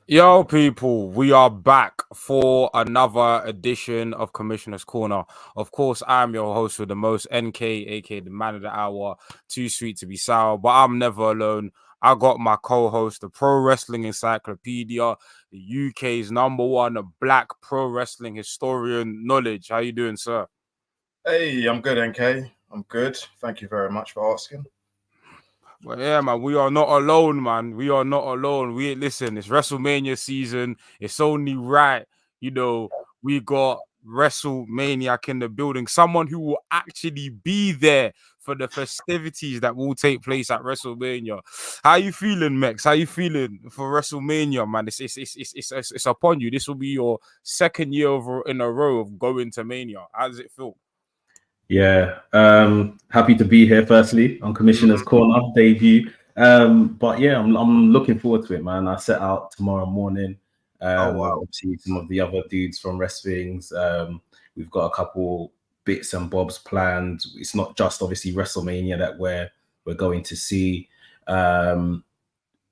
Yo, people, we are back for another edition of Commissioner's Corner. Of course, I'm your host with the most, NK, aka the man of the hour. Too sweet to be sour, but I'm never alone. I got my co-host, the Pro Wrestling Encyclopedia, the UK's #1 black pro wrestling historian. Knowledge. How you doing, sir? Hey, I'm good, NK. I'm good. Thank you very much for asking. Well, yeah, man, we are not alone, man. We are not alone. Listen, it's WrestleMania season. It's only right, you know, we got WrestleManiac in the building. Someone who will actually be there for the festivities that will take place at WrestleMania. How you feeling, Mex? How you feeling for WrestleMania, man? It's upon you. This will be your second year in a row of going to Mania. How does it feel? Yeah, happy to be here. Firstly, on Commissioner's Corner debut. But yeah, I'm looking forward to it, man. I set out tomorrow morning. With obviously some of the other dudes from Wrestlings. We've got a couple bits and bobs planned. It's not just obviously WrestleMania that we're going to see.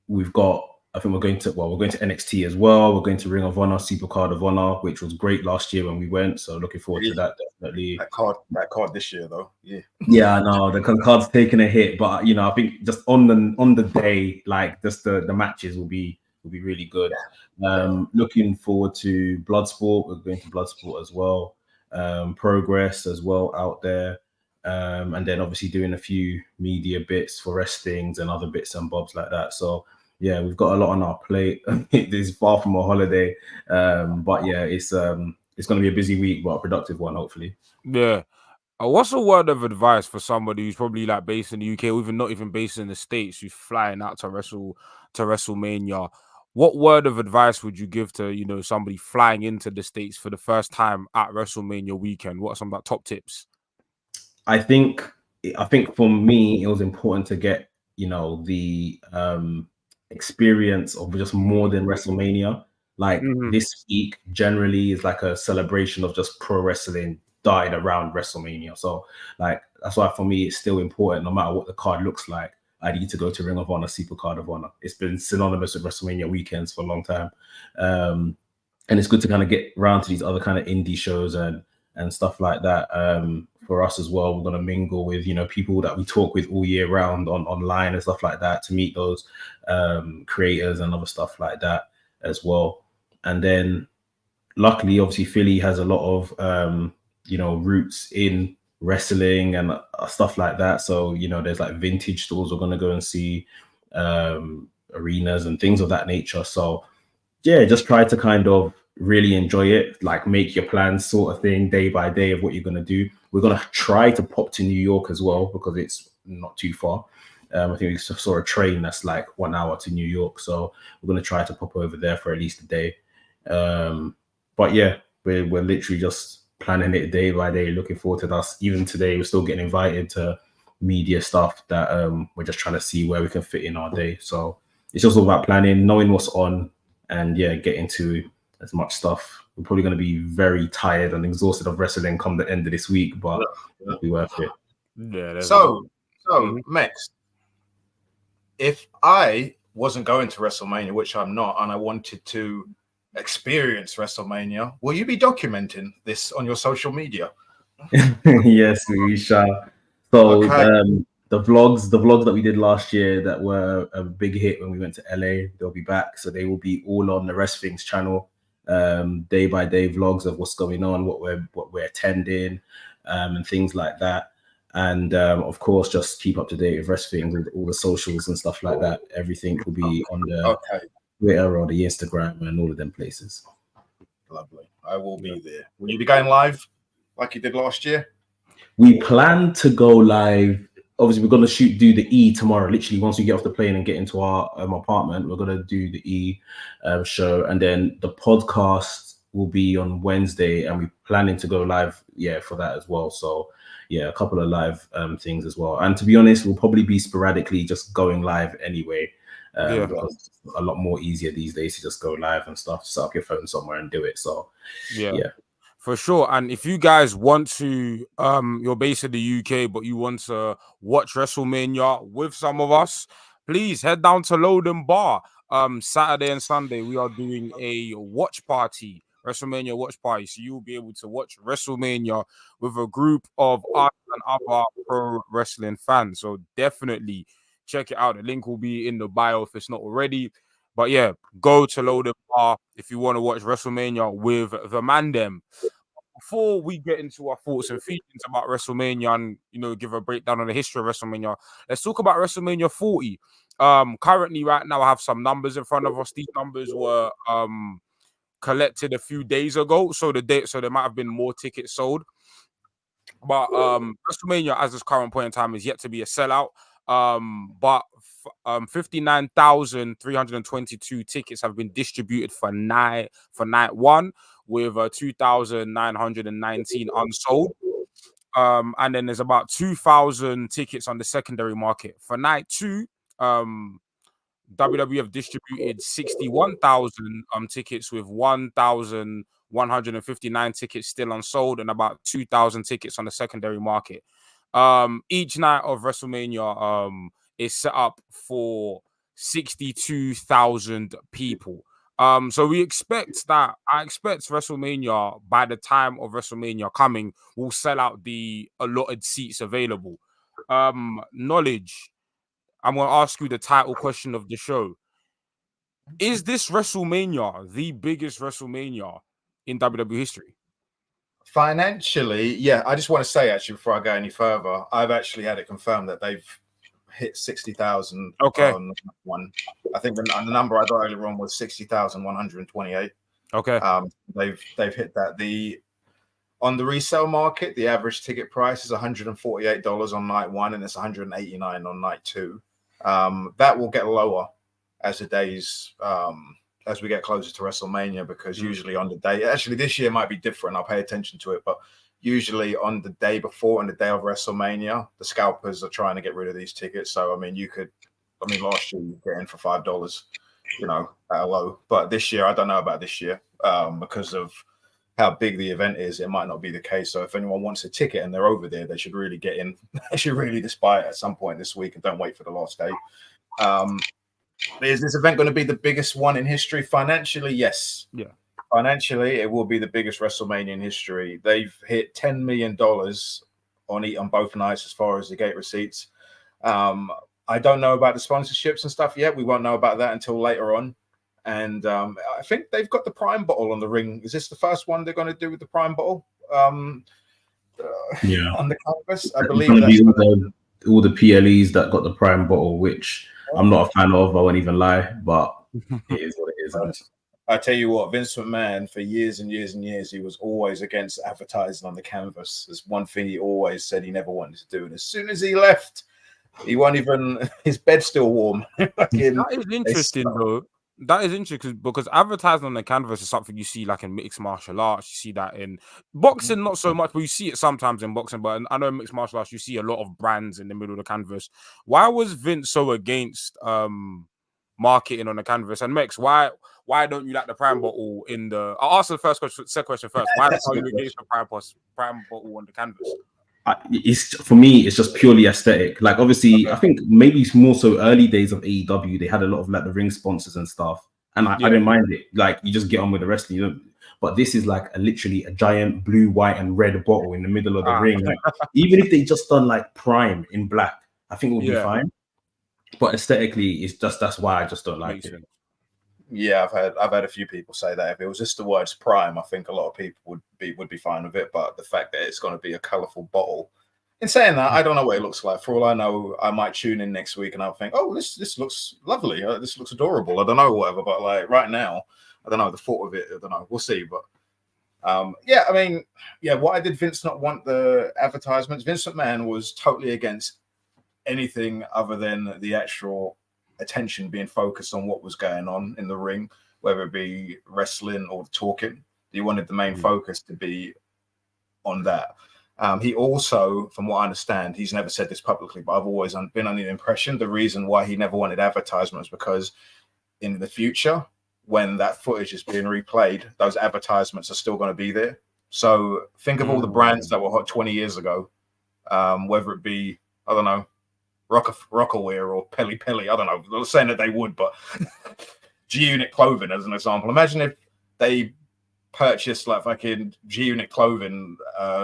We've got. I think we're going to NXT as well. We're going to Ring of Honor, Supercard of Honor, which was great last year when we went. So looking forward to that, definitely. That card this year though. Yeah, I know the card's taking a hit, but I think just on the day, like just the matches will be really good. Looking forward to Bloodsport. We're going to Bloodsport as well. Progress as well out there. And then obviously doing a few media bits for Wrestlings and other bits and bobs like that. So yeah, we've got a lot on our plate. It is far from a holiday, but yeah, it's going to be a busy week, but a productive one, hopefully. Yeah. What's a word of advice for somebody who's probably like based in the UK or even not even based in the States, who's flying out to WrestleMania? What word of advice would you give to, somebody flying into the States for the first time at WrestleMania weekend? What are some like, top tips? I think for me, it was important to get, the experience of just more than WrestleMania. Like this week generally is like a celebration of just pro wrestling died around WrestleMania. So like that's why for me it's still important, no matter what the card looks like. I need to go to Ring of Honor, Supercard of Honor. It's been synonymous with WrestleMania weekends for a long time. And it's good to kind of get around to these other kind of indie shows and stuff like that. For us as well, we're going to mingle with, people that we talk with all year round online and stuff like that to meet those creators and other stuff like that as well. And then luckily, obviously, Philly has a lot of, roots in wrestling and stuff like that. So, there's like vintage stores we're going to go and see, arenas and things of that nature. So, yeah, just try to kind of really enjoy it, like make your plans sort of thing day by day of what you're going to do. We're going to try to pop to New York as well because it's not too far. I think we saw a train that's like 1 hour to New York. So we're going to try to pop over there for at least a day. But yeah, we're literally just planning it day by day, looking forward to us. Even today, we're still getting invited to media stuff that we're just trying to see where we can fit in our day. So it's just all about planning, knowing what's on, and yeah, getting to as much stuff. We're probably going to be very tired and exhausted of wrestling come the end of this week, but it'll be worth it. Yeah. So Max, if I wasn't going to WrestleMania, which I'm not, and I wanted to experience WrestleMania, will you be documenting this on your social media? Yes, we shall. So Okay. the vlogs that we did last year that were a big hit when we went to LA, they'll be back. So they will be all on the Wrestlings channel, day by day vlogs of what's going on, what we're attending, and things like that. And of course, just keep up to date with Wrestling with all the socials and stuff like that. Everything will be on the Twitter or the Instagram and all of them places. Lovely. I will be there. Will you be going live like you did last year? We plan to go live. Obviously, we're going to do the E tomorrow. Literally, once we get off the plane and get into our apartment, we're going to do the E show. And then the podcast will be on Wednesday. And we're planning to go live, for that as well. So, yeah, a couple of live things as well. And to be honest, we'll probably be sporadically just going live anyway. Because it's a lot more easier these days to just go live and stuff. Set up your phone somewhere and do it. So, yeah. For sure. And if you guys want to, you're based in the UK, but you want to watch WrestleMania with some of us, please head down to Loden Bar. Saturday and Sunday we are doing a watch party, WrestleMania watch party. So you will be able to watch WrestleMania with a group of us and other pro wrestling fans. So definitely check it out. The link will be in the bio if it's not already. But yeah, go to Loaded Bar if you want to watch WrestleMania with the Mandem. Before we get into our thoughts and feelings about WrestleMania and give a breakdown on the history of WrestleMania, let's talk about WrestleMania 40. Currently, right now, I have some numbers in front of us. These numbers were collected a few days ago, so there might have been more tickets sold. But WrestleMania, as this current point in time, is yet to be a sellout. But 59,322 tickets have been distributed for night one, with 2,919 unsold. And then there's about 2,000 tickets on the secondary market. For night two, WWE have distributed 61,000 tickets, with 1,159 tickets still unsold and about 2,000 tickets on the secondary market. Each night of WrestleMania is set up for 62,000 people. So I expect WrestleMania, by the time of WrestleMania coming, will sell out the allotted seats available. Knowledge, I'm going to ask you the title question of the show. Is this WrestleMania the biggest WrestleMania in WWE history? Financially, yeah. I just want to say, actually, before I go any further, I've actually had it confirmed that they've hit 60,000 on one. I think the number I got earlier on was 60,128. Okay. They've hit that. On the resale market, the average ticket price is $148 on night one, and it's $189 on night two. That will get lower as the days as we get closer to WrestleMania, because usually on the day, actually this year might be different. I'll pay attention to it, but usually on the day before and the day of WrestleMania, the scalpers are trying to get rid of these tickets. So I mean, last year you get in for $5, at a low. But this year, I don't know about this year because of how big the event is. It might not be the case. So if anyone wants a ticket and they're over there, they should really get in. They should really just buy it at some point this week and don't wait for the last day. Is this event going to be the biggest one in history? Financially, yes. Yeah. Financially, it will be the biggest WrestleMania in history. They've hit $10 million on both nights as far as the gate receipts. I don't know about the sponsorships and stuff yet. We won't know about that until later on. And I think they've got the Prime bottle on the ring. Is this the first one they're going to do with the Prime bottle? Yeah. On the canvas, I believe all the PLEs that got the Prime bottle, which I'm not a fan of. I won't even lie, but it is what it is. I tell you what, Vince McMahon, for years and years and years, he was always against advertising on the canvas. There's one thing he always said he never wanted to do. And as soon as he left, he won't even, his bed's still warm. That is interesting, though. That is interesting because advertising on the canvas is something you see like in mixed martial arts. You see that in boxing, not so much, but you see it sometimes in boxing. But I know in mixed martial arts, you see a lot of brands in the middle of the canvas. Why was Vince so against marketing on the canvas? And Mex, why don't you like the Prime bottle in the? I'll ask the second question first. Why are you against the Prime bottle on the canvas? For me, it's just purely aesthetic. Like, obviously, I think maybe it's more so early days of AEW. They had a lot of like the ring sponsors and stuff, and I didn't mind it. Like, you just get on with the wrestling, But this is like literally a giant blue, white, and red bottle in the middle of the ring. Like, even if they just done like Prime in black, I think it would be fine. But aesthetically, it's just that's why I just don't like it. Yeah, I've had a few people say that if it was just the words Prime, I think a lot of people would be fine with it. But the fact that it's going to be a colourful bottle, in saying that, I don't know what it looks like. For all I know, I might tune in next week and I'll think, oh, this looks lovely. This looks adorable. I don't know, whatever. But like right now, I don't know the thought of it. I don't know. We'll see. But why did Vince not want the advertisements? Vince McMahon was totally against anything other than the actual attention being focused on what was going on in the ring, whether it be wrestling or talking. He wanted the main focus to be on that. He also, from what I understand, he's never said this publicly, but I've always been under the impression the reason why he never wanted advertisements because in the future, when that footage is being replayed, those advertisements are still going to be there. So think of all the brands that were hot 20 years ago, whether it be, I don't know, Rockaware or Pelly. I don't know. I'm not saying that they would, but G-Unit clothing as an example. Imagine if they purchased like fucking G-Unit clothing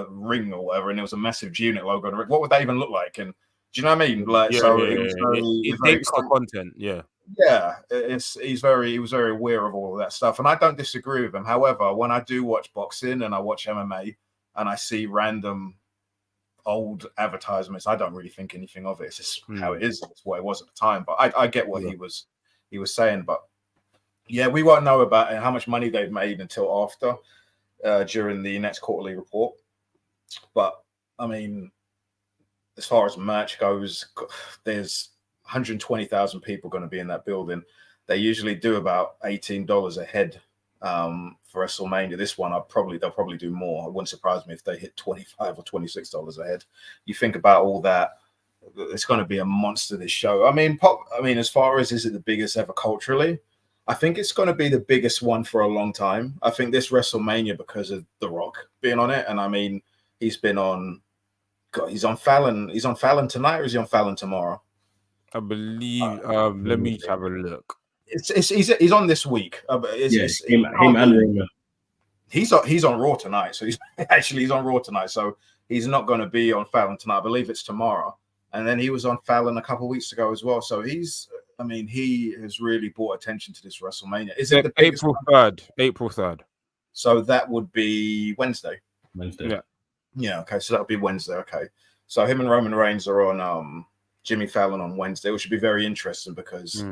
ring or whatever, and it was a massive G-Unit logo on the ring. What would that even look like? And do you know what I mean? Like, Yeah, so yeah, it was yeah. very, It dates the content. Yeah. Yeah, he was very aware of all of that stuff, and I don't disagree with him. However, when I do watch boxing and I watch MMA and I see random old advertisements, I don't really think anything of it. It's just how it is. It's what it was at the time. But I get what he was saying. But yeah, we won't know about how much money they've made until after during the next quarterly report. But I mean, as far as merch goes, there's 120,000 people going to be in that building. They usually do about $18 a head for WrestleMania. This one, they'll probably do more. It wouldn't surprise me if they hit $25 or $26 a head. You think about all that, it's going to be a monster, this show. I mean, as far as is it the biggest ever culturally, I think it's going to be the biggest one for a long time. I think this WrestleMania, because of The Rock being on it, and I mean, he's been on. God, he's on Fallon. He's on Fallon tonight, or is he on Fallon tomorrow? I believe. Let me have a look. He's on this week. Him and Roman. He's on Raw tonight, so he's on Raw tonight. So he's not going to be on Fallon tonight. I believe it's tomorrow. And then he was on Fallon a couple of weeks ago as well. So he has really brought attention to this WrestleMania. Is it the April 3rd? April 3rd. So that would be Wednesday. Yeah. Yeah. Okay. So that would be Wednesday. Okay. So him and Roman Reigns are on Jimmy Fallon on Wednesday, which should be very interesting because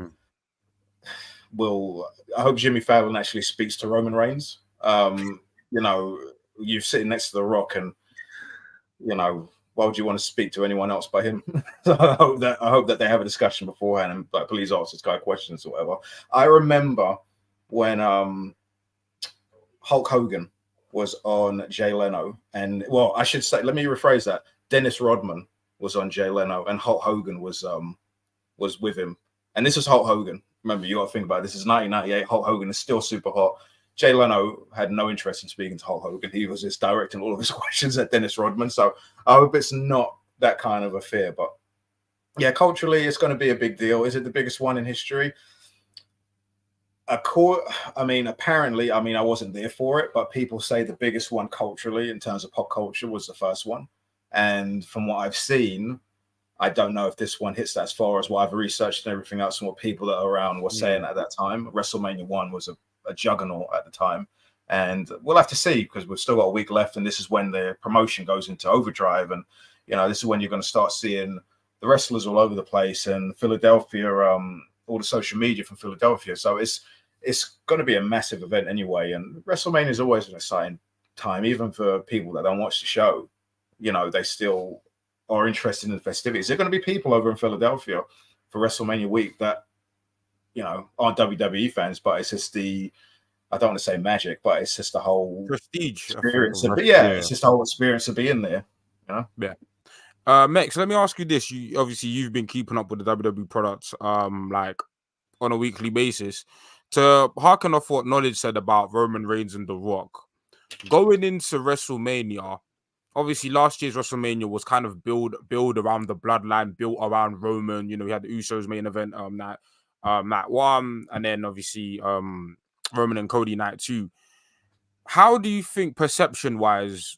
I hope Jimmy Fallon actually speaks to Roman Reigns. You're sitting next to The Rock, and why would you want to speak to anyone else but him? So I hope that they have a discussion beforehand and like, please ask this guy questions or whatever. I remember when Hulk Hogan was on Jay Leno, and I should say, let me rephrase that. Dennis Rodman was on Jay Leno, and Hulk Hogan was with him. And this is Hulk Hogan. Remember, you got to think about it. This is 1998. Hulk Hogan is still super hot. Jay Leno had no interest in speaking to Hulk Hogan. He was just directing all of his questions at Dennis Rodman. So I hope it's not that kind of affair. But yeah, culturally, it's going to be a big deal. Is it the biggest one in history? Apparently, I wasn't there for it, but people say the biggest one culturally in terms of pop culture was the first one. And from what I've seen, I don't know if this one hits that as far as what I've researched and everything else and what people that are around were saying at that time. WrestleMania 1 was a juggernaut at the time. And we'll have to see because we've still got a week left. And this is when the promotion goes into overdrive. And, this is when you're going to start seeing the wrestlers all over the place and Philadelphia, all the social media from Philadelphia. So it's going to be a massive event anyway. And WrestleMania is always an exciting time, even for people that don't watch the show. They still are interested in the festivities. There are going to be people over in Philadelphia for WrestleMania week that, aren't WWE fans, but it's just I don't want to say magic, but it's just the whole prestige experience. It's just the whole experience of being there. Yeah. Mex, let me ask you this. You've been keeping up with the WWE products like on a weekly basis. To harken off what Knowledge said about Roman Reigns and The Rock, going into WrestleMania, obviously last year's WrestleMania was kind of build around the bloodline, built around Roman. We had the Usos main event night 1, and then obviously Roman and Cody night 2. How do you think perception-wise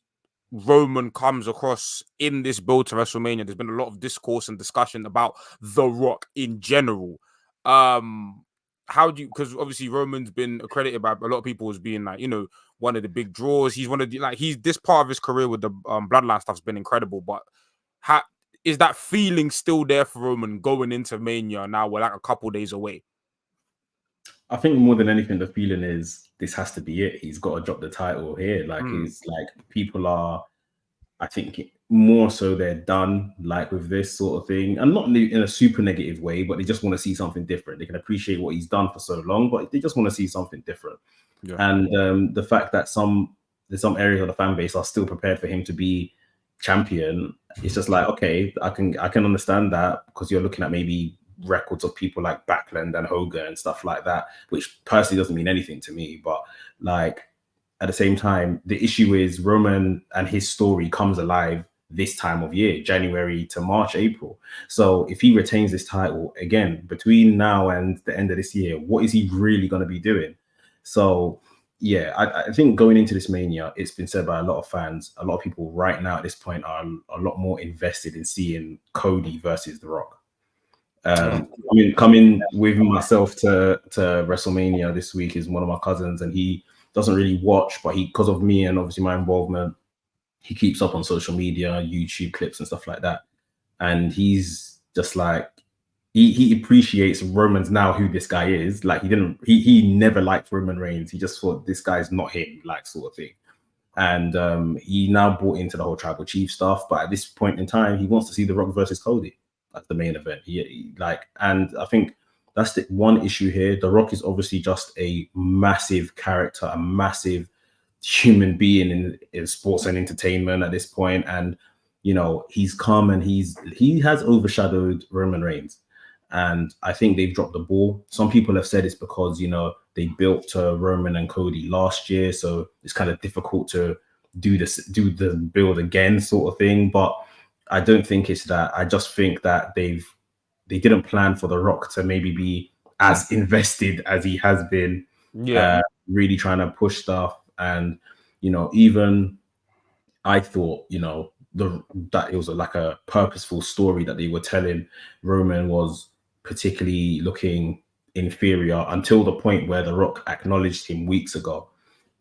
Roman comes across in this build to WrestleMania? There's been a lot of discourse and discussion about The Rock in general. Because obviously Roman's been accredited by a lot of people as being like, one of the big draws. He's one of the, he's this part of his career with the bloodline stuff's been incredible. But is that feeling still there for Roman going into Mania now? We're like a couple days away. I think more than anything, the feeling is this has to be it. He's got to drop the title here. He's people are, I think, more so they're done with this sort of thing, and not in a super negative way, but they just want to see something different. They can appreciate what he's done for so long, but they just want to see something different. Yeah. And the fact that there's some areas of the fan base are still prepared for him to be champion, it's just okay, I can understand that, because you're looking at maybe records of people like Backlund and Hogan and stuff like that, which personally doesn't mean anything to me, but at the same time, the issue is Roman and his story comes alive this time of year, January to March, April. So if he retains this title again between now and the end of this year, what is he really going to be doing? So yeah, I think going into this Mania, it's been said by a lot of fans, a lot of people right now at this point are a lot more invested in seeing Cody versus The Rock. Coming with myself to WrestleMania this week is one of my cousins, and he doesn't really watch, but because of me and obviously my involvement, he keeps up on social media, YouTube clips and stuff like that. And he's just like, he appreciates Roman's now who this guy is. Like he never liked Roman Reigns. He just thought this guy's not him, like sort of thing. And he now bought into the whole tribal chief stuff. But at this point in time, he wants to see The Rock versus Cody as the main event. And I think that's the one issue here. The Rock is obviously just a massive character, a massive human being in sports and entertainment at this point. And he's come and he has overshadowed Roman Reigns. And I think they've dropped the ball. Some people have said it's because, they built Roman and Cody last year. So it's kind of difficult to do the build again sort of thing. But I don't think it's that. I just think that they didn't plan for The Rock to maybe be as invested as he has been. Yeah. Really trying to push stuff. And, even I thought, that it was like a purposeful story that they were telling. Roman was particularly looking inferior until the point where The Rock acknowledged him weeks ago.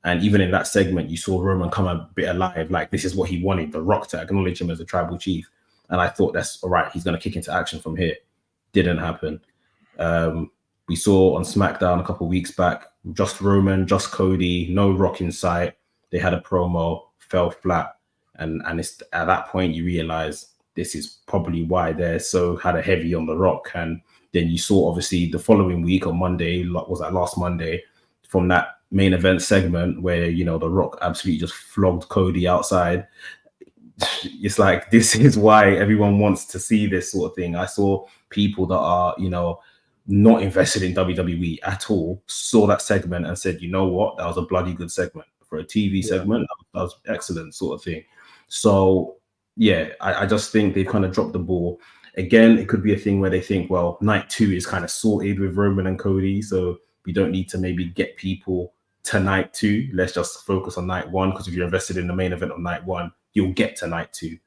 And even in that segment, you saw Roman come a bit alive, like this is what he wanted, The Rock to acknowledge him as a tribal chief. And I thought that's all right, he's going to kick into action from here. Didn't happen. We saw on SmackDown a couple of weeks back, just Roman, just Cody, no Rock in sight. They had a promo, fell flat. And it's at that point you realize this is probably why they're so had a heavy on The Rock. And then you saw obviously the following week on Monday, was that last Monday, from that main event segment where The Rock absolutely just flogged Cody outside. It's like, this is why everyone wants to see this sort of thing. I saw people that are not invested in WWE at all saw that segment and said, you know what, that was a bloody good segment for a TV segment. That was excellent sort of thing. So yeah, I just think they've kind of dropped the ball. Again, it could be a thing where they think, well, night 2 is kind of sorted with Roman and Cody, so we don't need to maybe get people to night 2. Let's just focus on night 1, because if you're invested in the main event on night 1, you'll get to night 2.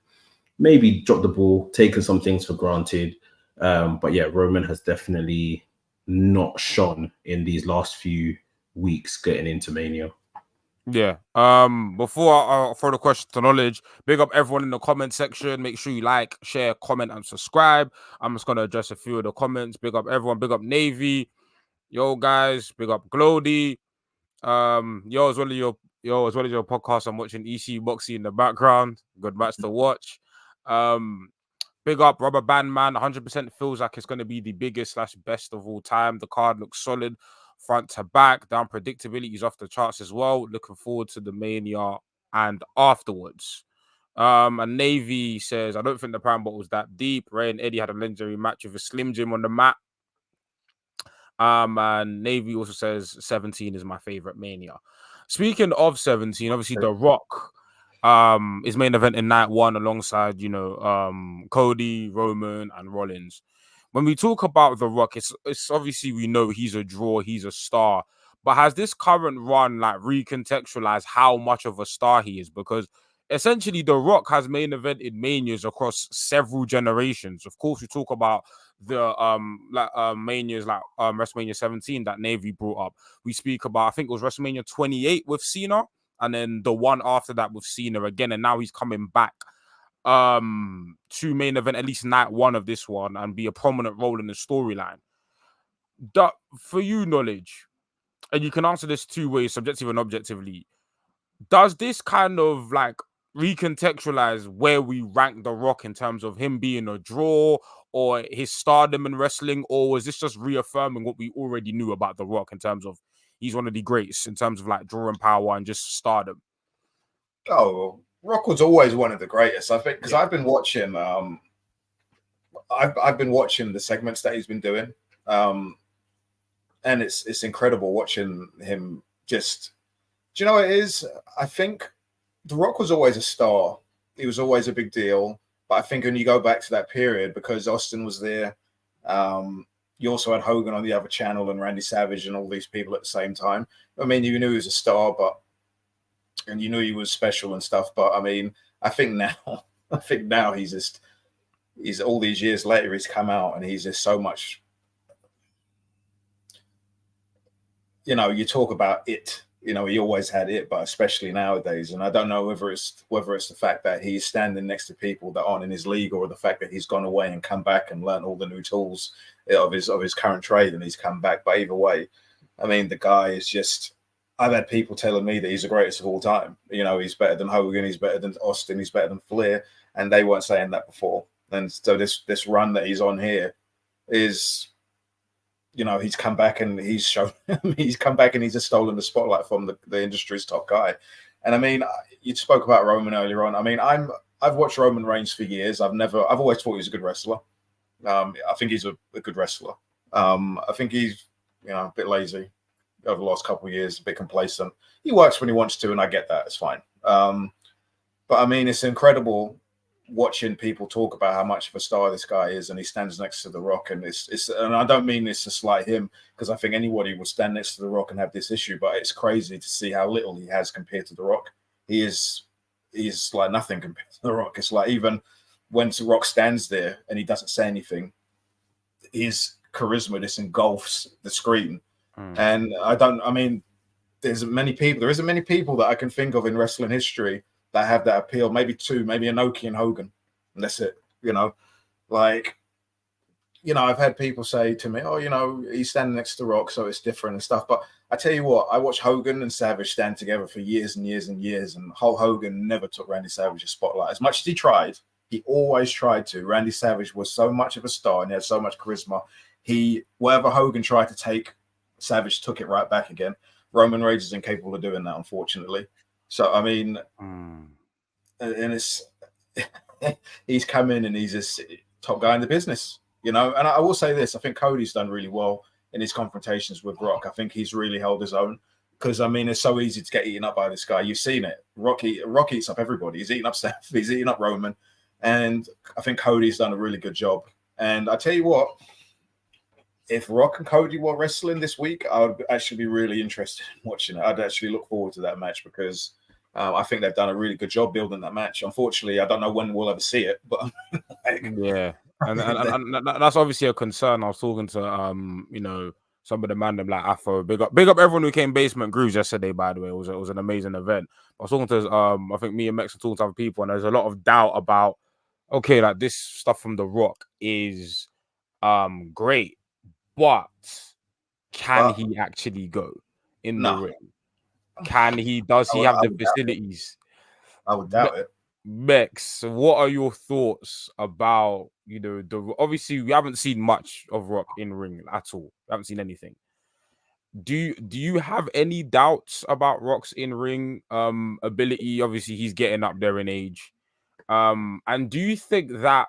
Maybe drop the ball, taken some things for granted. But yeah, Roman has definitely not shone in these last few weeks getting into Mania. Yeah. Before I throw the question to Knowledge, big up everyone in the comment section. Make sure you like, share, comment, and subscribe. I'm just gonna address a few of the comments. Big up everyone. Big up Navy. Yo guys. Big up Glody. As well as your podcast. I'm watching EC Boxy in the background. Good match to watch. Big up Rubber Band Man. 100% feels like it's gonna be the biggest / best of all time. The card looks solid. Front to back, the unpredictability is off the charts as well. Looking forward to the Mania and afterwards. And Navy says, I don't think the Prime Bottle was that deep. Ray and Eddie had a legendary match with a Slim Jim on the mat. And Navy also says 17 is my favorite Mania. Speaking of 17, obviously The Rock is main event in night 1 alongside, Cody, Roman, and Rollins. When we talk about The Rock, it's obviously we know he's a draw, he's a star. But has this current run recontextualized how much of a star he is? Because essentially The Rock has main evented Manias across several generations. Of course, we talk about the Manias like WrestleMania 17 that Navy brought up. We speak about, I think it was WrestleMania 28 with Cena, and then the one after that with Cena again, and now he's coming back to main event at least night 1 of this one and be a prominent role in the storyline. For you, Knowledge, and you can answer this 2 ways, subjective and objectively, does this kind of recontextualize where we rank The Rock in terms of him being a draw or his stardom in wrestling, or is this just reaffirming what we already knew about The Rock in terms of he's one of the greats in terms of drawing power and just stardom? Oh, Rock was always one of the greatest, I think, because I've been watching. I've been watching the segments that he's been doing, and it's incredible watching him. Just, do you know what it is? I think The Rock was always a star. he was always a big deal. But I think when you go back to that period, because Austin was there, you also had Hogan on the other channel and Randy Savage and all these people at the same time. I mean, you knew he was a star, and you knew he was special and stuff. But I mean, I think now he's all these years later, he's come out and he's just so much. You know, you talk about it. You know, he always had it, but especially nowadays. And I don't know whether it's the fact that he's standing next to people that aren't in his league, or the fact that he's gone away and come back and learned all the new tools of his current trade, and he's come back. But either way, I mean, the guy is just. I've had people telling me that he's the greatest of all time. You know, he's better than Hogan, he's better than Austin, he's better than Flair, and they weren't saying that before. And so this run that he's on here is. You know, he's come back and he's shown. He's come back and he's just stolen the spotlight from the industry's top guy. And I mean, you spoke about Roman earlier on. I mean, I've watched Roman Reigns for years. I've always thought he was a good wrestler. I think he's a good wrestler. I think he's a bit lazy over the last couple of years, a bit complacent. He works when he wants to, and I get that. It's fine. But I mean, it's incredible watching people talk about how much of a star this guy is, and he stands next to The Rock, and and I don't mean this to slight him, because I think anybody would stand next to The Rock and have this issue, but it's crazy to see how little he has compared to The Rock. He's like nothing compared to The Rock. It's like, even when The Rock stands there and he doesn't say anything, his charisma just engulfs the screen. And there isn't many people that I can think of in wrestling history that have that appeal. Maybe two, maybe Inoki and Hogan, and that's it. You know, like, you know, I've had people say to me, "Oh, you know, he's standing next to The Rock, so it's different and stuff." But I tell you what, I watched Hogan and Savage stand together for years and years and years, and Hulk Hogan never took Randy Savage's spotlight. As much as he tried, he always tried to. Randy Savage was so much of a star and he had so much charisma. Whatever Hogan tried to take, Savage took it right back again. Roman Reigns is incapable of doing that, unfortunately. So, I mean, and it's he's come in and he's just top guy in the business, you know. And I will say this: I think Cody's done really well in his confrontations with Rock. I think he's really held his own, because I mean, it's so easy to get eaten up by this guy. You've seen it. Rock eats up everybody. He's eating up Seth. He's eating up Roman, and I think Cody's done a really good job. And I tell you what, if Rock and Cody were wrestling this week, I would actually be really interested in watching it. I'd actually look forward to that match, because I think they've done a really good job building that match. Unfortunately, I don't know when we'll ever see it, but yeah, and that's obviously a concern. I was talking to you know, some of the Mandem, like Afro. Big up everyone who came Basement Grooves yesterday. By the way, it was an amazing event. I was talking to I think me and Mex were talking to other people, and there's a lot of doubt about, okay, like, this stuff from The Rock is great, but can he actually go in the ring? Does he have the facilities? I would doubt it. Mex, what are your thoughts about, you know, obviously we haven't seen much of Rock in ring at all. We haven't seen anything. Do you have any doubts about Rock's in ring ability? Obviously, he's getting up there in age. And do you think that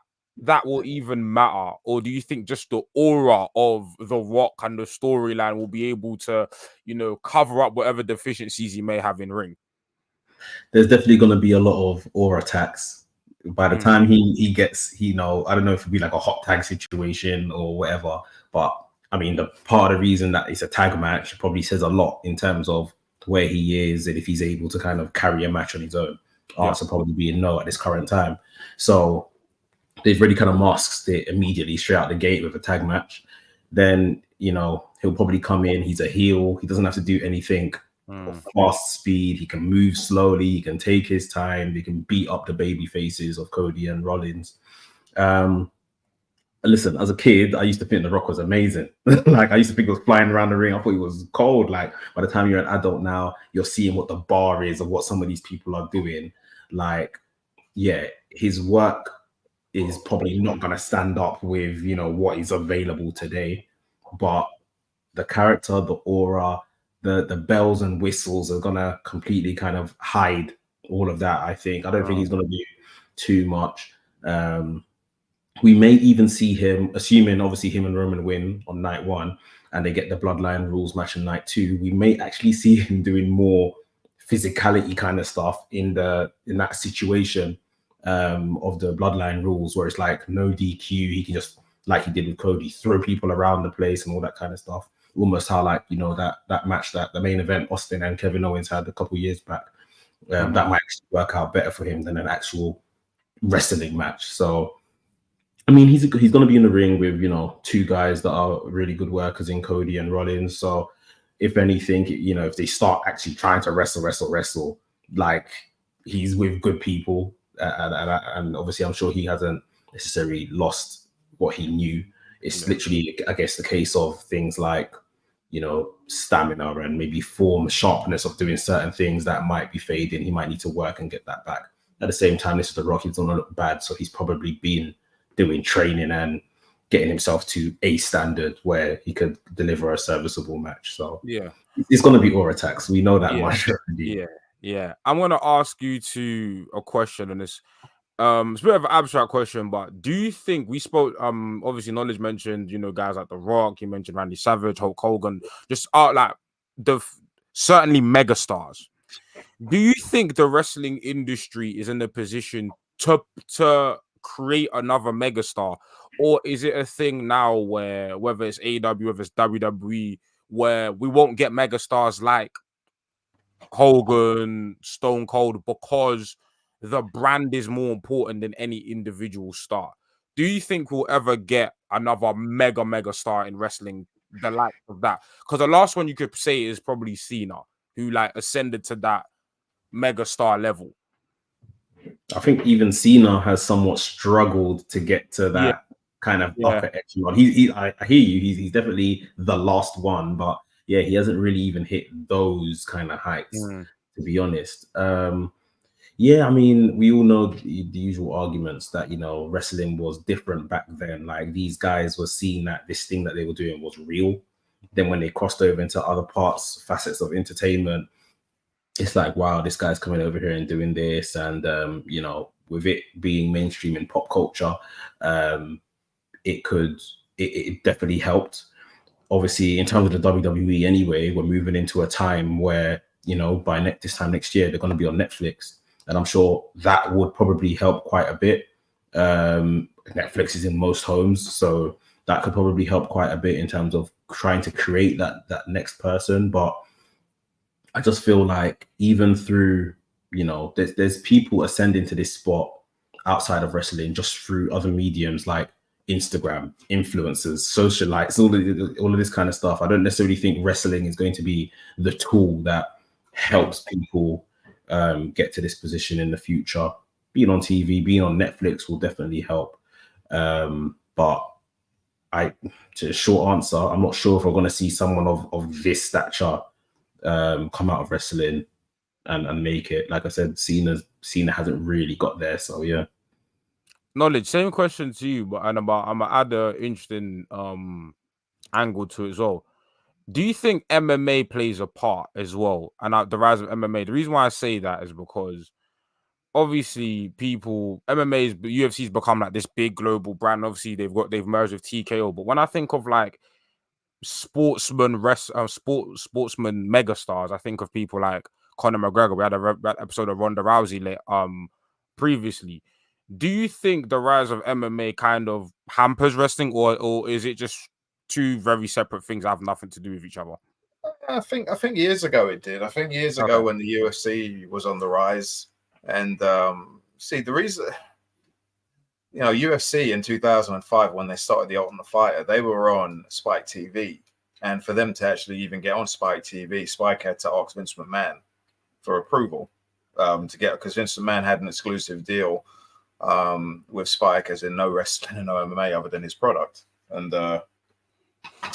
will even matter, or do you think just the aura of The Rock and the storyline will be able to, you know, cover up whatever deficiencies he may have in ring? There's definitely going to be a lot of aura attacks. By the time he gets, you know, I don't know if it'd be like a hot tag situation or whatever, but I mean, the part of the reason that it's a tag match probably says a lot in terms of where he is and if he's able to kind of carry a match on his own. Answer probably being no at this current time. So they've really kind of masked it immediately straight out the gate with a tag match. Then, you know, he'll probably come in. He's a heel. He doesn't have to do anything fast speed. He can move slowly. He can take his time. He can beat up the baby faces of Cody and Rollins. Listen, as a kid, I used to think The Rock was amazing. Like, I used to think it was flying around the ring. I thought he was cold. Like, by the time you're an adult now, you're seeing what the bar is of what some of these people are doing. Like, yeah, his work is probably not going to stand up with, you know, what is available today. But the character, the aura, the bells and whistles are going to completely kind of hide all of that, I think. I don't think he's going to do too much. We may even see him, assuming obviously him and Roman win on night one and they get the Bloodline rules match on night two, we may actually see him doing more physicality kind of stuff in that situation. of the bloodline rules, where it's like no DQ. He can just, like he did with Cody, throw people around the place and all that kind of stuff. Almost how, like, you know, that match, that the main event Austin and Kevin Owens had a couple years back, that might actually work out better for him than an actual wrestling match. So I mean, he's going to be in the ring with, you know, two guys that are really good workers in Cody and Rollins. So if anything, you know, if they start actually trying to wrestle, like, he's with good people, and obviously I'm sure he hasn't necessarily lost what he knew. It's literally, I guess, the case of things like, you know, stamina and maybe form, sharpness of doing certain things that might be fading. He might need to work and get that back. At the same time, this is The Rock. He doesn't look bad, so he's probably been doing training and getting himself to a standard where he could deliver a serviceable match. So yeah, it's going to be aura attacks. We know that much. Yeah. I'm going to ask you a question on this. It's a bit of an abstract question, but do you think we spoke? Obviously, Knowledge mentioned, you know, guys like The Rock. He mentioned Randy Savage, Hulk Hogan, just like certainly megastars. Do you think the wrestling industry is in a position to create another megastar, or is it a thing now where, whether it's AEW, whether it's WWE, where we won't get megastars like Hogan, Stone Cold, because the brand is more important than any individual star? Do you think we'll ever get another mega star in wrestling, the like of that? Because the last one you could say is probably Cena, who like ascended to that mega star level. I think even Cena has somewhat struggled to get to that kind of upper echelon. I hear you. He's definitely the last one, but yeah, he hasn't really even hit those kind of heights, to be honest. Yeah, I mean, we all know the usual arguments that, you know, wrestling was different back then. Like, these guys were seeing that this thing that they were doing was real. Then when they crossed over into other facets of entertainment, it's like, wow, this guy's coming over here and doing this. And, you know, with it being mainstream in pop culture, it definitely helped. Obviously, in terms of the WWE anyway, we're moving into a time where, you know, by this time next year, they're going to be on Netflix. And I'm sure that would probably help quite a bit. Netflix is in most homes, so that could probably help quite a bit in terms of trying to create that next person. But I just feel like even through, you know, there's people ascending to this spot outside of wrestling just through other mediums like Instagram, influencers, socialites, all of this kind of stuff. I don't necessarily think wrestling is going to be the tool that helps people get to this position in the future. Being on TV, being on Netflix will definitely help. But to a short answer, I'm not sure if we're going to see someone of this stature come out of wrestling and make it. Like I said, Cena hasn't really got there. So yeah. Knowledge, same question to you, but I'm gonna add an interesting angle to it as well. Do you think MMA plays a part as well, and the rise of MMA? The reason why I say that is because obviously UFC's become like this big global brand. Obviously they've merged with TKO, but when I think of like sportsman megastars, I think of people like Conor McGregor. We had a episode of Ronda Rousey previously. Do you think the rise of MMA kind of hampers wrestling, or is it just two very separate things that have nothing to do with each other? I think years ago it did. I think years ago when the UFC was on the rise, and see, the reason, you know, UFC in 2005 when they started the Ultimate Fighter, they were on Spike TV, and for them to actually even get on Spike TV, Spike had to ask Vince McMahon for approval to get, because Vince McMahon had an exclusive deal with Spike, as in no wrestling and no MMA other than his product. And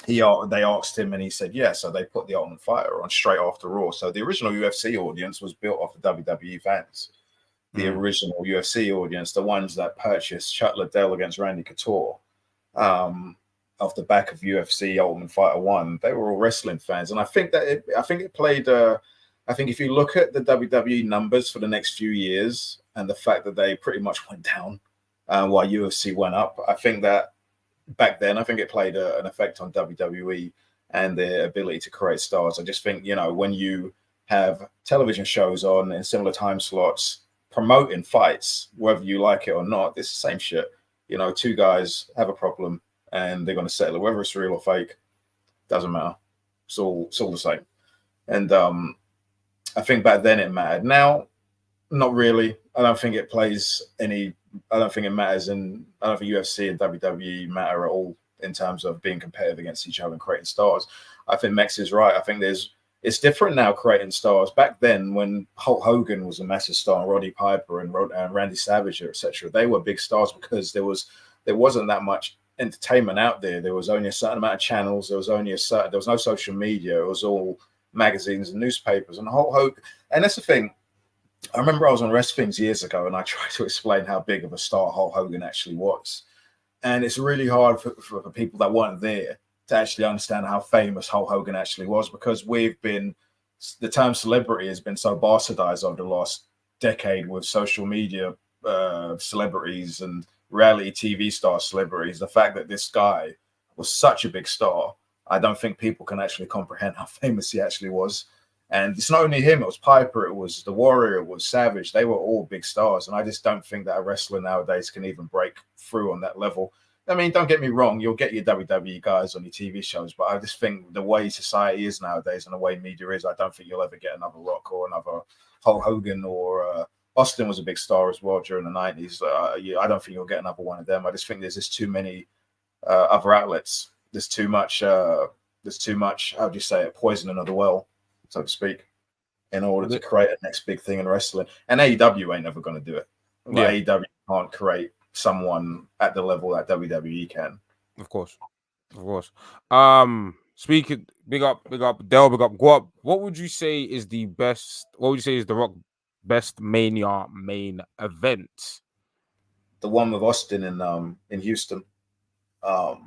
they asked him and he said yes. So they put the Ultimate Fighter on straight after Raw. So the original UFC audience was built off the WWE fans. The original UFC audience, the ones that purchased Chuck Liddell against Randy Couture off the back of UFC Ultimate Fighter 1, they were all wrestling fans. And I think that it played I think if you look at the WWE numbers for the next few years and the fact that they pretty much went down while UFC went up, I think that back then, I think it played an effect on WWE and their ability to create stars. I just think, you know, when you have television shows on in similar time slots, promoting fights, whether you like it or not. It's the same shit. You know, two guys have a problem and they're going to settle it, whether it's real or fake. Doesn't matter. It's all the same. And I think back then it mattered. Now, not really. I don't think it plays any. I don't think it matters. And I don't think UFC and WWE matter at all in terms of being competitive against each other and creating stars. I think Mex is right. I think it's different now creating stars. Back then, when Hulk Hogan was a massive star, and Roddy Piper and Randy Savage, etc., they were big stars because there wasn't that much entertainment out there. There was only a certain amount of channels. There was no social media. It was all magazines and newspapers. And Hulk Hogan, and that's the thing. I remember I was on WrestleThings years ago, and I tried to explain how big of a star Hulk Hogan actually was. And it's really hard for people that weren't there to actually understand how famous Hulk Hogan actually was, because the term celebrity has been so bastardized over the last decade with social media celebrities and reality TV star celebrities. The fact that this guy was such a big star, I don't think people can actually comprehend how famous he actually was. And it's not only him, it was Piper, it was The Warrior, it was Savage. They were all big stars. And I just don't think that a wrestler nowadays can even break through on that level. I mean, don't get me wrong, you'll get your WWE guys on your TV shows, but I just think the way society is nowadays and the way media is, I don't think you'll ever get another Rock or another Hulk Hogan, or Austin was a big star as well during the 90s. I don't think you'll get another one of them. I just think there's just too many other outlets. There's too much, how do you say it, poisoning of the well, so to speak, in order to create a next big thing in wrestling. And AEW ain't never going to do it. Like, AEW can't create someone at the level that WWE can. Of course. Speaking, big up Dell, big up Guap. What would you say is the Rock best Mania main event? The one with Austin in Houston. The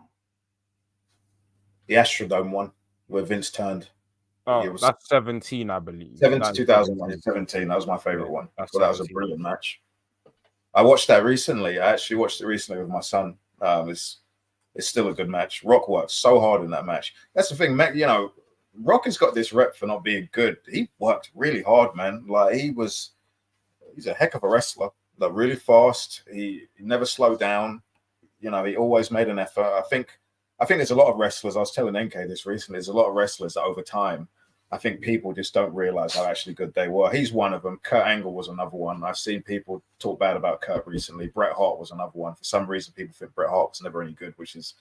Astrodome one where Vince turned. Oh, that's 17, I believe. 2001, 17. That was my favorite one. That was a brilliant match. I watched that recently. I actually watched it recently with my son. It's still a good match. Rock worked so hard in that match. That's the thing, you know, Rock has got this rep for not being good. He worked really hard, man. Like, he's a heck of a wrestler. Like, really fast. He never slowed down. You know, he always made an effort. I think there's a lot of wrestlers. I was telling NK this recently. There's a lot of wrestlers that over time, I think people just don't realize how actually good they were. He's one of them. Kurt Angle was another one. I've seen people talk bad about Kurt recently. Bret Hart was another one. For some reason, people think Bret Hart was never any good, which is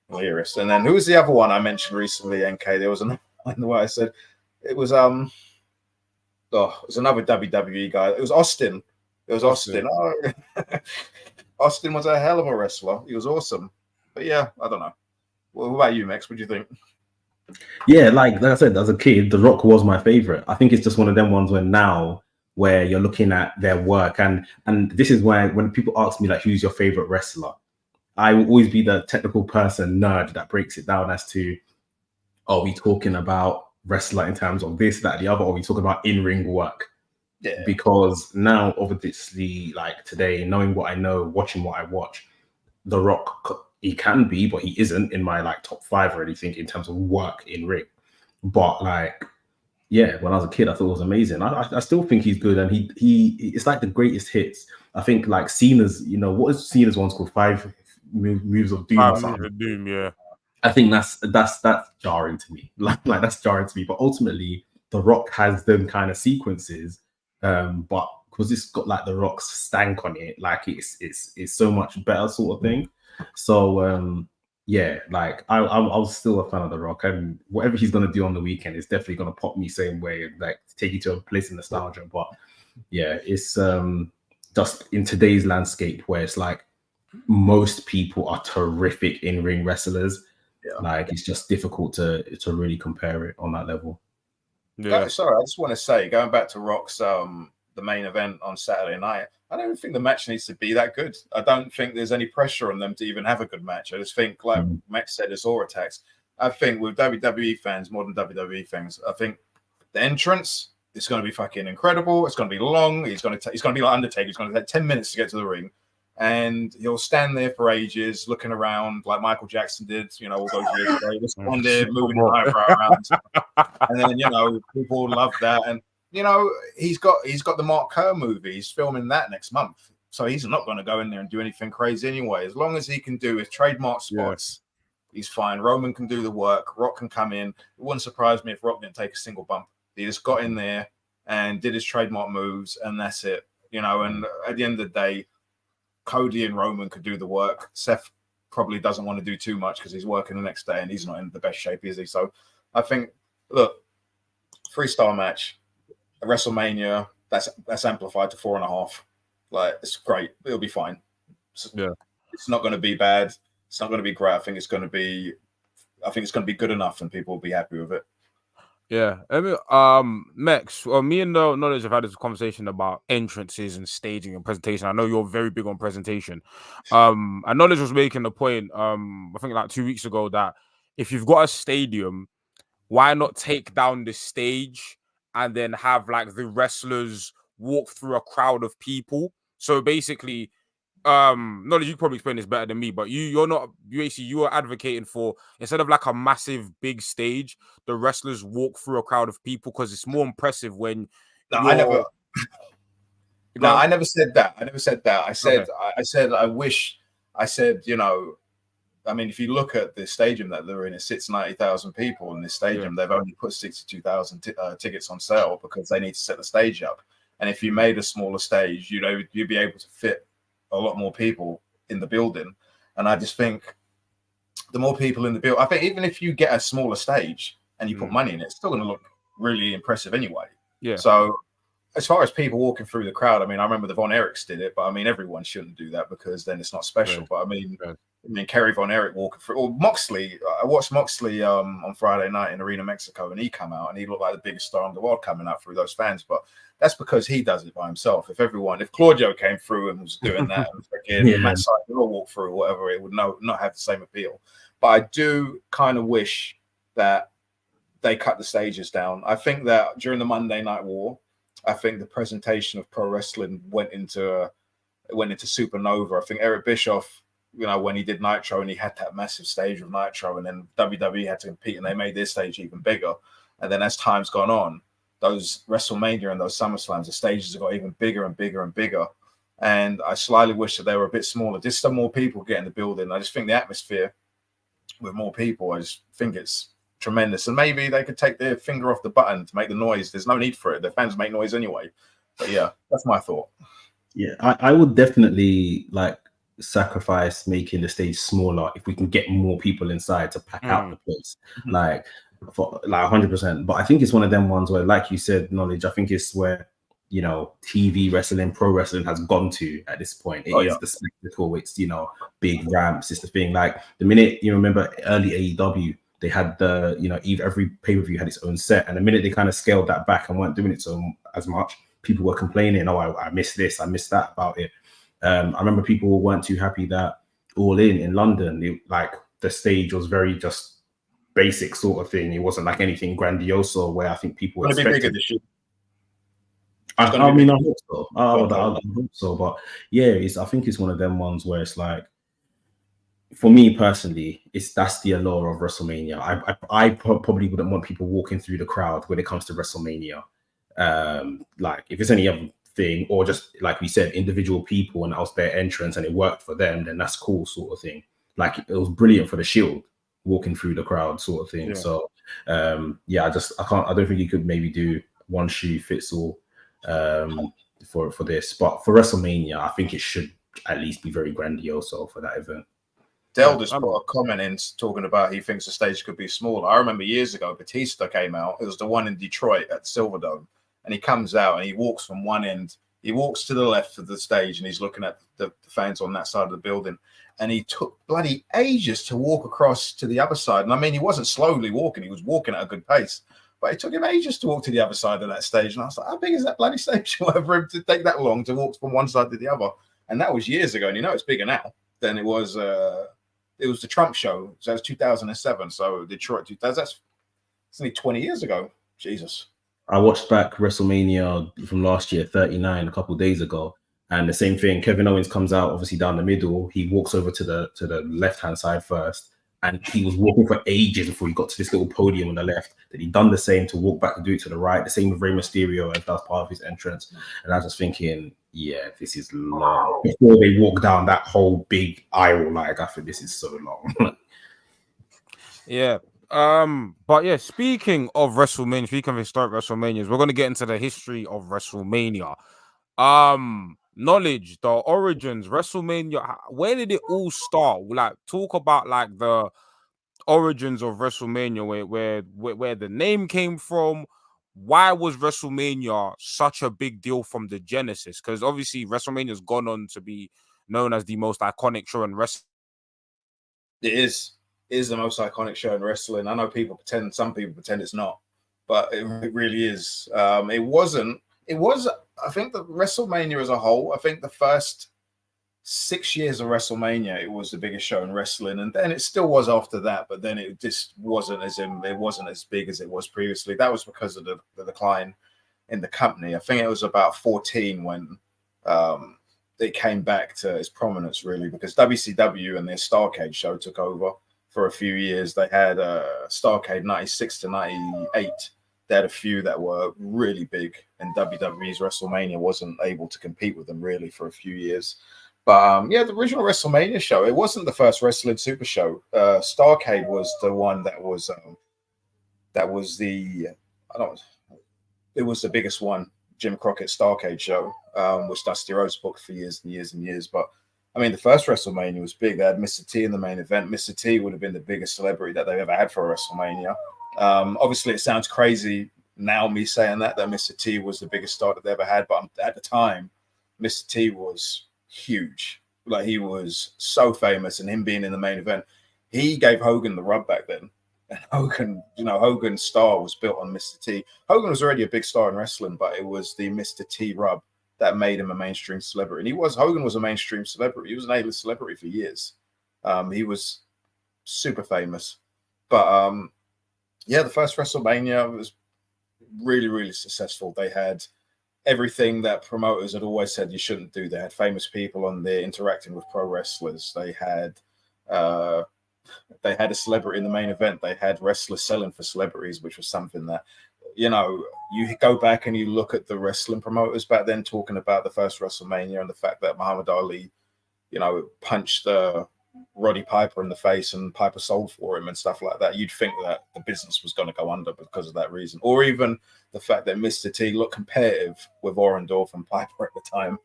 hilarious. And then who was the other one I mentioned recently, NK? There was another one where I said it was another WWE guy. It was Austin. Austin. Oh, Austin was a hell of a wrestler. He was awesome. But yeah, I don't know. Well, what about you, Max? What do you think? Yeah, like I said, as a kid, The Rock was my favorite. I think it's just one of them ones where you're looking at their work, and this is where when people ask me like, who's your favorite wrestler, I will always be the technical person nerd that breaks it down as to, are we talking about wrestler in terms of this, that, the other, or are we talking about in-ring work? Yeah. Because now, obviously, like today, knowing what I know, watching what I watch, The Rock, he can be, but he isn't in my like top 5 or anything in terms of work in ring. But like, yeah, when I was a kid, I thought it was amazing. I still think he's good, and he it's like the greatest hits. I think like Cena's, you know, what is Cena's one's called 5 moves of doom or something. Doom, yeah. I think that's jarring to me. Like that's jarring to me. But ultimately, The Rock has them kind of sequences, but because it's got like The Rock's stank on it, like it's so much better sort of thing. So yeah, like I was still a fan of The Rock, and whatever he's gonna do on the weekend is definitely gonna pop me same way and like take you to a place in nostalgia. But yeah, it's just in today's landscape where it's like most people are terrific in-ring wrestlers. Yeah. Like it's just difficult to really compare it on that level. Yeah. Sorry, I just want to say, going back to Rock's the main event on Saturday night, I don't think the match needs to be that good. I don't think there's any pressure on them to even have a good match. I just think, like Max said, it's all attacks. I think with WWE fans, more than WWE fans, I think the entrance is going to be fucking incredible. It's going to be long. He's going to be like Undertaker. He's going to take 10 minutes to get to the ring. And he'll stand there for ages, looking around like Michael Jackson did, you know, all those years ago. He was on there moving his eyebrow around. And then, you know, people love that. And you know, he's got the Mark Kerr movie. He's filming that next month, so he's not going to go in there and do anything crazy anyway. As long as he can do his trademark spots, he's fine. Roman can do the work. Rock can come in. It wouldn't surprise me if Rock didn't take a single bump. He just got in there and did his trademark moves, and that's it. You know, and at the end of the day, Cody and Roman could do the work. Seth probably doesn't want to do too much because he's working the next day and he's not in the best shape, is he? So I think, look, 3-star match, a WrestleMania, that's amplified to 4.5. Like, it's great. It'll be fine. It's not going to be bad. It's not going to be great. I think it's going to be good enough and people will be happy with it. Yeah, I mean, Max, me and the Knowledge have had this conversation about entrances and staging and presentation. I know you're very big on presentation. And Knowledge was making the point, I think like 2 weeks ago, that if you've got a stadium, why not take down the stage and then have like the wrestlers walk through a crowd of people? So basically, Knowledge, you probably explain this better than me, but you are advocating for, instead of like a massive big stage, the wrestlers walk through a crowd of people because it's more impressive when I never said that. I said, you know, I mean, if you look at the stadium that they're in, it sits 90,000 people in this stadium. They've only put 62,000 tickets on sale because they need to set the stage up. And if you made a smaller stage, you know, you'd be able to fit a lot more people in the building. And I just think the more people in the building, I think even if you get a smaller stage and you put money in it, it's still going to look really impressive anyway. Yeah. So as far as people walking through the crowd, I mean, I remember the Von Erichs did it, but I mean, everyone shouldn't do that because then it's not special. But I mean, Kerry Von Erich walking through, or Moxley. I watched Moxley on Friday night in Arena Mexico, and he come out and he looked like the biggest star in the world coming out through those fans. But that's because he does it by himself. If Claudio came through and was doing that, and Matt Sydal walked through, or whatever, it would not have the same appeal. But I do kind of wish that they cut the stages down. I think that during the Monday Night War, I think the presentation of pro wrestling went into supernova. I think Eric Bischoff, you know, when he did Nitro and he had that massive stage of Nitro, and then WWE had to compete and they made their stage even bigger. And then as time's gone on, those WrestleMania and those SummerSlams, the stages have got even bigger and bigger and bigger. And I slightly wish that they were a bit smaller. Just some more people get in the building. I just think the atmosphere with more people, I just think it's tremendous. And maybe they could take their finger off the button to make the noise. There's no need for it. The fans make noise anyway. But yeah, that's my thought. Yeah, I would definitely like sacrifice making the stage smaller if we can get more people inside to pack out the place. Like for like 100%. But I think it's one of them ones where, like you said, Knowledge, I think it's where, you know, TV wrestling, pro wrestling has gone to at this point. It is the spectacle. It's, you know, big ramps. It's the thing. Like the minute, you remember early AEW, they had the, you know, every pay-per-view had its own set. And the minute they kind of scaled that back and weren't doing it so as much, people were complaining, oh, I missed this, I missed that about it. I remember people weren't too happy that All In London, like the stage was very just basic sort of thing. It wasn't like anything grandiose or where I think people were expecting. I mean, I hope so. I hope so. But yeah, I think it's one of them ones where it's like, for me personally, that's the allure of WrestleMania. I probably wouldn't want people walking through the crowd when it comes to WrestleMania. Like if it's any other thing, or just like we said, individual people and that was their entrance and it worked for them, then that's cool, sort of thing. Like it was brilliant for the Shield walking through the crowd, sort of thing. Yeah. So I don't think you could maybe do one shoe fits all for this, but for WrestleMania, I think it should at least be very grandiose for that event. Dell just put a comment in talking about he thinks the stage could be smaller. I remember years ago, Batista came out. It was the one in Detroit at Silverdome. And he comes out and he walks from one end. He walks to the left of the stage and he's looking at the fans on that side of the building. And he took bloody ages to walk across to the other side. And I mean, he wasn't slowly walking. He was walking at a good pace. But it took him ages to walk to the other side of that stage. And I was like, how big is that bloody stage for him to take that long to walk from one side to the other? And that was years ago. And you know it's bigger now than it was. It was the Trump show. So that was 2007. So Detroit 2000. That's only 20 years ago. Jesus. I watched back WrestleMania from last year, 39, a couple of days ago. And the same thing, Kevin Owens comes out, obviously down the middle. He walks over to the left-hand side first. and he was walking for ages before he got to this little podium on the left. Then he done the same to walk back to do it to the right. The same with Rey Mysterio as that's part of his entrance. And I was just thinking, yeah, this is long. Before they walk down that whole big aisle, like I think this is so long. Yeah. But yeah, speaking of WrestleMania, speaking of historic WrestleManias, we're gonna get into the history of WrestleMania. Knowledge, the origins, WrestleMania, where did it all start? Like, talk about like the origins of WrestleMania, where the name came from. Why was WrestleMania such a big deal from the genesis? Because obviously WrestleMania's gone on to be known as the most iconic show in wrestling. It is the most iconic show in wrestling. I know some people pretend it's not, but it really is. It was, I think the WrestleMania as a whole, I think the first 6 years of WrestleMania, it was the biggest show in wrestling, and then it still was after that, but then it just wasn't as big as it was previously. That was because of the decline in the company. I think it was about 14 when it came back to its prominence, really, because WCW and their Starrcade show took over for a few years. They had Starrcade 96 to 98. They had a few that were really big, and WWE's WrestleMania wasn't able to compete with them really for a few years. But yeah, the original WrestleMania show, it wasn't the first wrestling super show. Starrcade was the one that was it was the biggest one. Jim Crockett's Starrcade show, which Dusty Rhodes booked for years and years and years. But I mean, the first WrestleMania was big. They had Mr. T in the main event. Mr. T would have been the biggest celebrity that they've ever had for a WrestleMania. Obviously, it sounds crazy now, me saying that Mr. T was the biggest star that they ever had. But at the time, Mr. T was huge. Like, he was so famous, and him being in the main event, he gave Hogan the rub back then. And Hogan's star was built on Mr. T. Hogan was already a big star in wrestling, but it was the Mr. T rub that made him a mainstream celebrity. And Hogan was a mainstream celebrity. He was an A-list celebrity for years. He was super famous. But yeah, the first WrestleMania was really, really successful. They had everything that promoters had always said you shouldn't do. They had famous people on there interacting with pro wrestlers. They had a celebrity in the main event. They had wrestlers selling for celebrities, which was something that, you go back and you look at the wrestling promoters back then talking about the first WrestleMania and the fact that Muhammad Ali, punched Roddy Piper in the face and Piper sold for him and stuff like that. You'd think that the business was going to go under because of that reason. Or even the fact that Mr. T looked competitive with Orndorff and Piper at the time.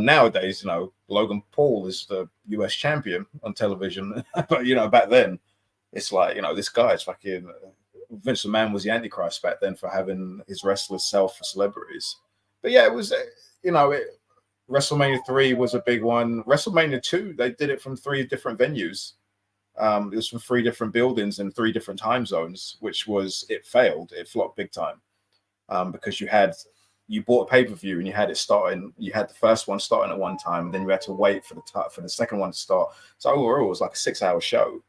Nowadays, Logan Paul is the US champion on television. But, back then, it's like, this guy is fucking... Vince McMahon was the Antichrist back then for having his wrestlers sell for celebrities. But yeah, it was, WrestleMania 3 was a big one. WrestleMania 2, they did it from 3 different venues. It was from 3 different buildings in 3 different time zones, it failed. It flopped big time because you bought a pay-per-view and you had the first one starting at one time, and then you had to wait for the second one to start. So overall, it was like a 6-hour show.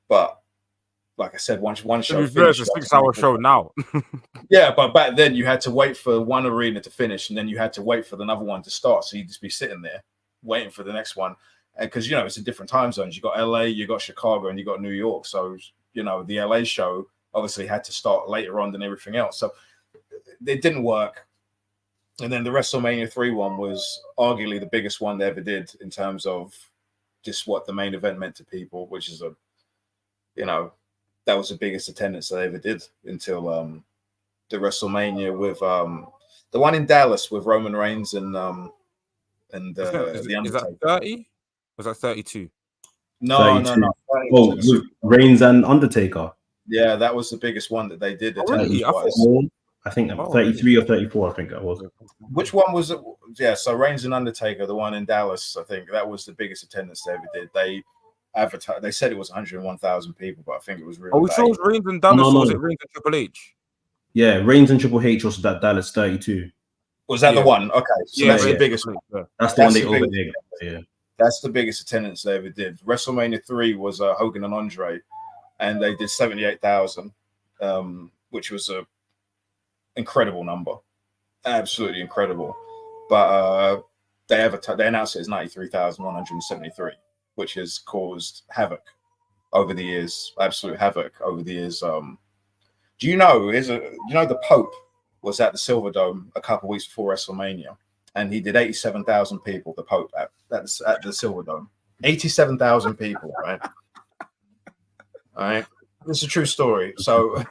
But like I said, one show finished. It's a 6-hour show now. Yeah, but back then you had to wait for one arena to finish, and then you had to wait for another one to start. So you'd just be sitting there waiting for the next one. And because, it's in different time zones. You got LA, you got Chicago, and you got New York. So, the LA show obviously had to start later on than everything else. So it didn't work. And then the WrestleMania 3 one was arguably the biggest one they ever did in terms of just what the main event meant to people, which is that was the biggest attendance they ever did until the WrestleMania with the one in Dallas with Roman Reigns and the Undertaker. Is that 30? Was that 32? No. Oh, with Reigns and Undertaker. Yeah, that was the biggest one that they did. I think 33 or 34. I think that was. Which one was it? Yeah, so Reigns and Undertaker, the one in Dallas. I think that was the biggest attendance they ever did. They said it was 101,000 people, but I think it was really. Are we sure it was Reigns and Dallas, or was it Reigns and Triple H? Yeah, Reigns and Triple H was that Dallas 32. Was that the one? Okay, so that's the biggest one. That's the one they overdid. Yeah, that's the biggest attendance they ever did. WrestleMania 3 was Hogan and Andre, and they did 78,000, which was a incredible number, absolutely incredible. But they announced it as 93,173. which has caused havoc over the years, absolute havoc over the years. Do you know? The Pope was at the Silver Dome a couple of weeks before WrestleMania, and he did 87,000 people. The Pope at the Silver Dome, 87,000 people, right? All right, this is a true story. So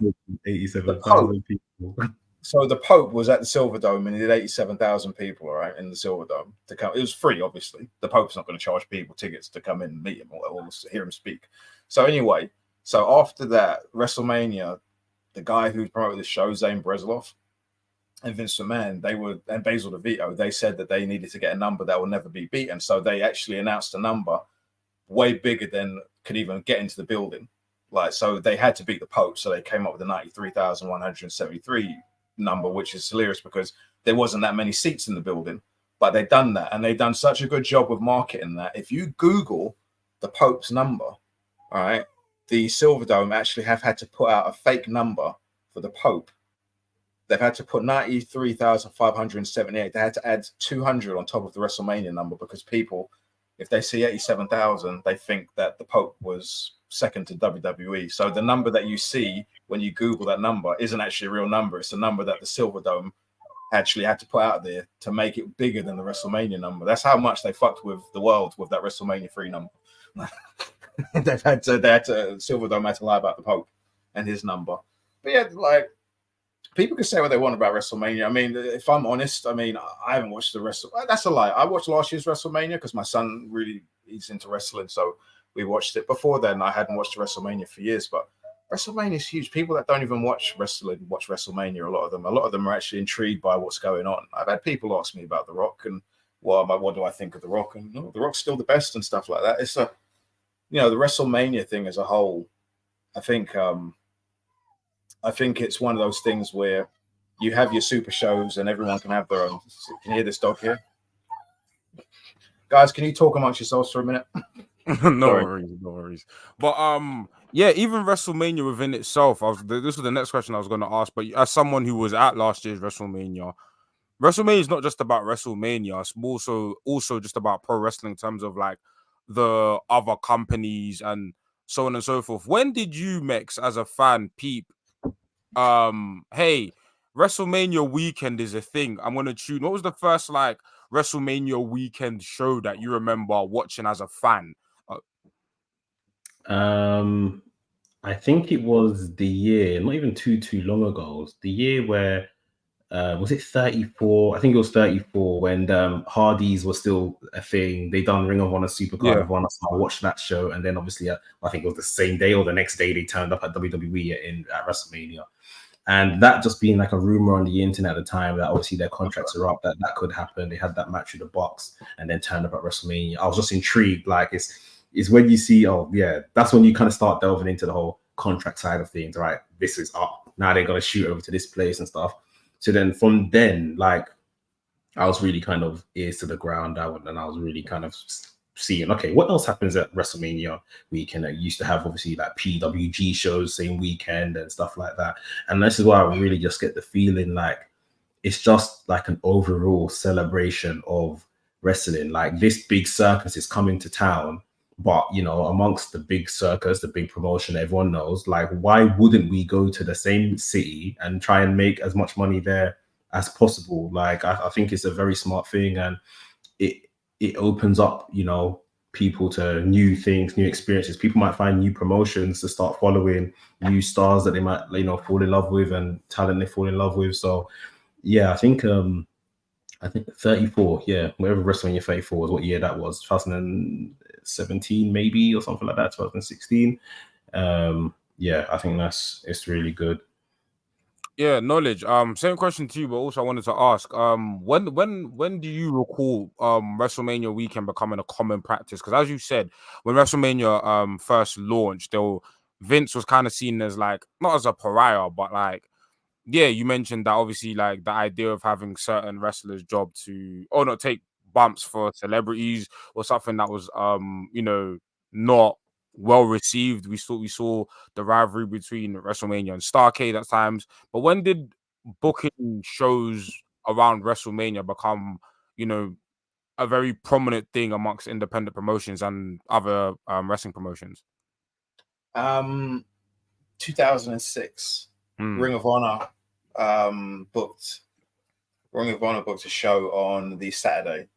87,000 people. So the Pope was at the Silver Dome and he did 87,000 people, all right, in the Silver Dome to come. It was free, obviously. The Pope's not going to charge people tickets to come in and meet him or hear him speak. So anyway, so after that WrestleMania, the guy who promoted the show, Zane Breslov, and Vince McMahon, and Basil DeVito, they said that they needed to get a number that will never be beaten. So they actually announced a number way bigger than could even get into the building. So they had to beat the Pope. So they came up with the 93,173 number, which is hilarious because there wasn't that many seats in the building, but they've done that, and they've done such a good job with marketing that if you Google the Pope's number, all right, the Silver Dome actually have had to put out a fake number for the Pope. They've had to put 93,578. They had to add 200 on top of the WrestleMania number because people, if they see 87,000, they think that the Pope was second to WWE. So the number that you see when you Google that number isn't actually a real number. It's a number that the Silver Dome actually had to put out there to make it bigger than the WrestleMania number. That's how much they fucked with the world with that WrestleMania 3 number. Silver Dome had to lie about the Pope and his number. But yeah, people can say what they want about WrestleMania. I mean, if I'm honest, I haven't watched the WrestleMania. That's a lie. I watched last year's WrestleMania because my son he's into wrestling, so we watched it. Before then, I hadn't watched WrestleMania for years, but WrestleMania is huge. People that don't even watch wrestling watch WrestleMania. A lot of them are actually intrigued by what's going on. I've had people ask me about The Rock and what do I think of The Rock, and The Rock's still the best and stuff like that. It's the WrestleMania thing as a whole. I think it's one of those things where you have your super shows and everyone can have their own. Can you hear this dog here? Guys, can you talk amongst yourselves for a minute? No worries. But yeah, even WrestleMania within itself, this was the next question I was going to ask. But as someone who was at last year's WrestleMania is not just about WrestleMania. It's also just about pro wrestling in terms of the other companies and so on and so forth. When did you, Mex, as a fan, peep? Hey, WrestleMania weekend is a thing. I'm gonna tune. What was the first WrestleMania weekend show that you remember watching as a fan? I think it was the year, not even too long ago. The year where was it 34? I think it was 34 when Hardys was still a thing. They done Ring of Honor Supercard of Honor. So I watched that show, and then obviously I think it was the same day or the next day they turned up at WWE at WrestleMania. And that just being a rumor on the internet at the time that obviously their contracts are up, that could happen. They had that match with the Bucks and then turned up at WrestleMania. I was just intrigued. It's when you see, that's when you kind of start delving into the whole contract side of things, right? This is up. Now they're going to shoot over to this place and stuff. So then from then, I was really kind of ears to the ground. And I was really kind of seeing, okay, what else happens at WrestleMania weekend? I used to have obviously PWG shows same weekend and stuff like that. And this is why I really just get the feeling it's just an overall celebration of wrestling. This big circus is coming to town, but amongst the big circus, the big promotion everyone knows, why wouldn't we go to the same city and try and make as much money there as possible? I think it's a very smart thing, and it opens up, people to new things, new experiences. People might find new promotions to start following, new stars that they might, fall in love with, and talent they fall in love with. So, yeah, I think 34, whatever WrestleMania 34 was, what year that was, 2017 maybe or something like that, 2016. I think it's really good. Yeah, knowledge. Same question to you, but also I wanted to ask, when do you recall WrestleMania weekend becoming a common practice? Because as you said, when WrestleMania first launched, Vince was kind of seen as not as a pariah, but you mentioned that obviously the idea of having certain wrestlers' job to not take bumps for celebrities or something that was not well received. We saw the rivalry between WrestleMania and Starrcade at times. But when did booking shows around WrestleMania become a very prominent thing amongst independent promotions and other wrestling promotions? 2006, Ring of Honor booked a show on the Saturday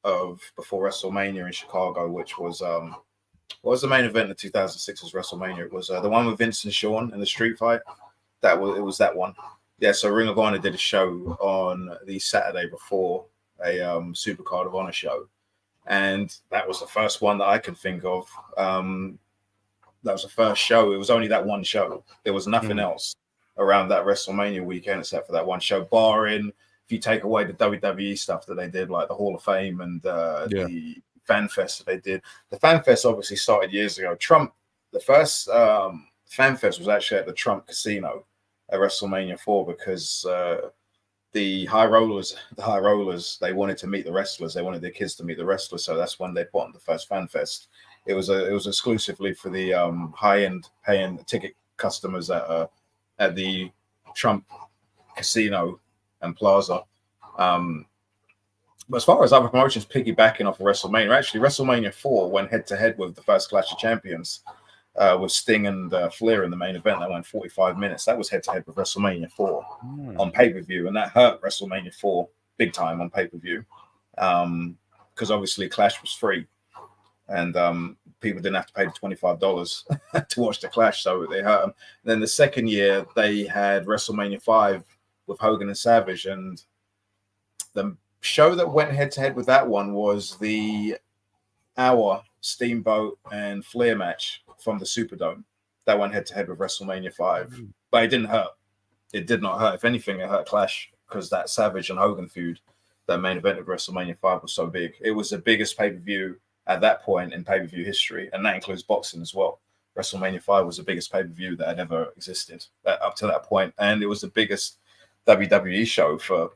before WrestleMania in Chicago, which was what was the main event of 2006's WrestleMania? It was the one with Vince and Shawn in the street fight. It was that one. Yeah, so Ring of Honor did a show on the Saturday before a Supercard of Honor show, and that was the first one that I can think of. That was the first show. It was only that one show. There was nothing else around that WrestleMania weekend except for that one show, barring if you take away the WWE stuff that they did, like the Hall of Fame and the Fan Fest that they did. The Fan Fest obviously started years ago. The first Fan Fest was actually at the Trump Casino at WrestleMania 4 because the high rollers, they wanted to meet the wrestlers. They wanted their kids to meet the wrestlers. So that's when they put on the first Fan Fest. It was exclusively for the high-end paying ticket customers at the Trump Casino and Plaza. But as far as other promotions piggybacking off of WrestleMania, actually WrestleMania 4 went head-to-head with the first Clash of Champions with Sting and Flair in the main event. That went 45 minutes. That was head-to-head with WrestleMania 4 on pay-per-view, and that hurt WrestleMania 4 big time on pay-per-view because obviously Clash was free. And people didn't have to pay the $25 to watch the Clash, so they hurt them. And then the second year, they had WrestleMania 5 with Hogan and Savage, and the show that went head-to-head with that one was the hour Steamboat and Flair match from the Superdome. That went head-to-head with WrestleMania 5. But it didn't hurt. It did not hurt. If anything, it hurt Clash because that Savage and Hogan feud, that main event of WrestleMania 5 was so big. It was the biggest pay-per-view at that point in pay-per-view history, and that includes boxing as well. WrestleMania 5 was the biggest pay-per-view that had ever existed up to that point, and it was the biggest WWE show for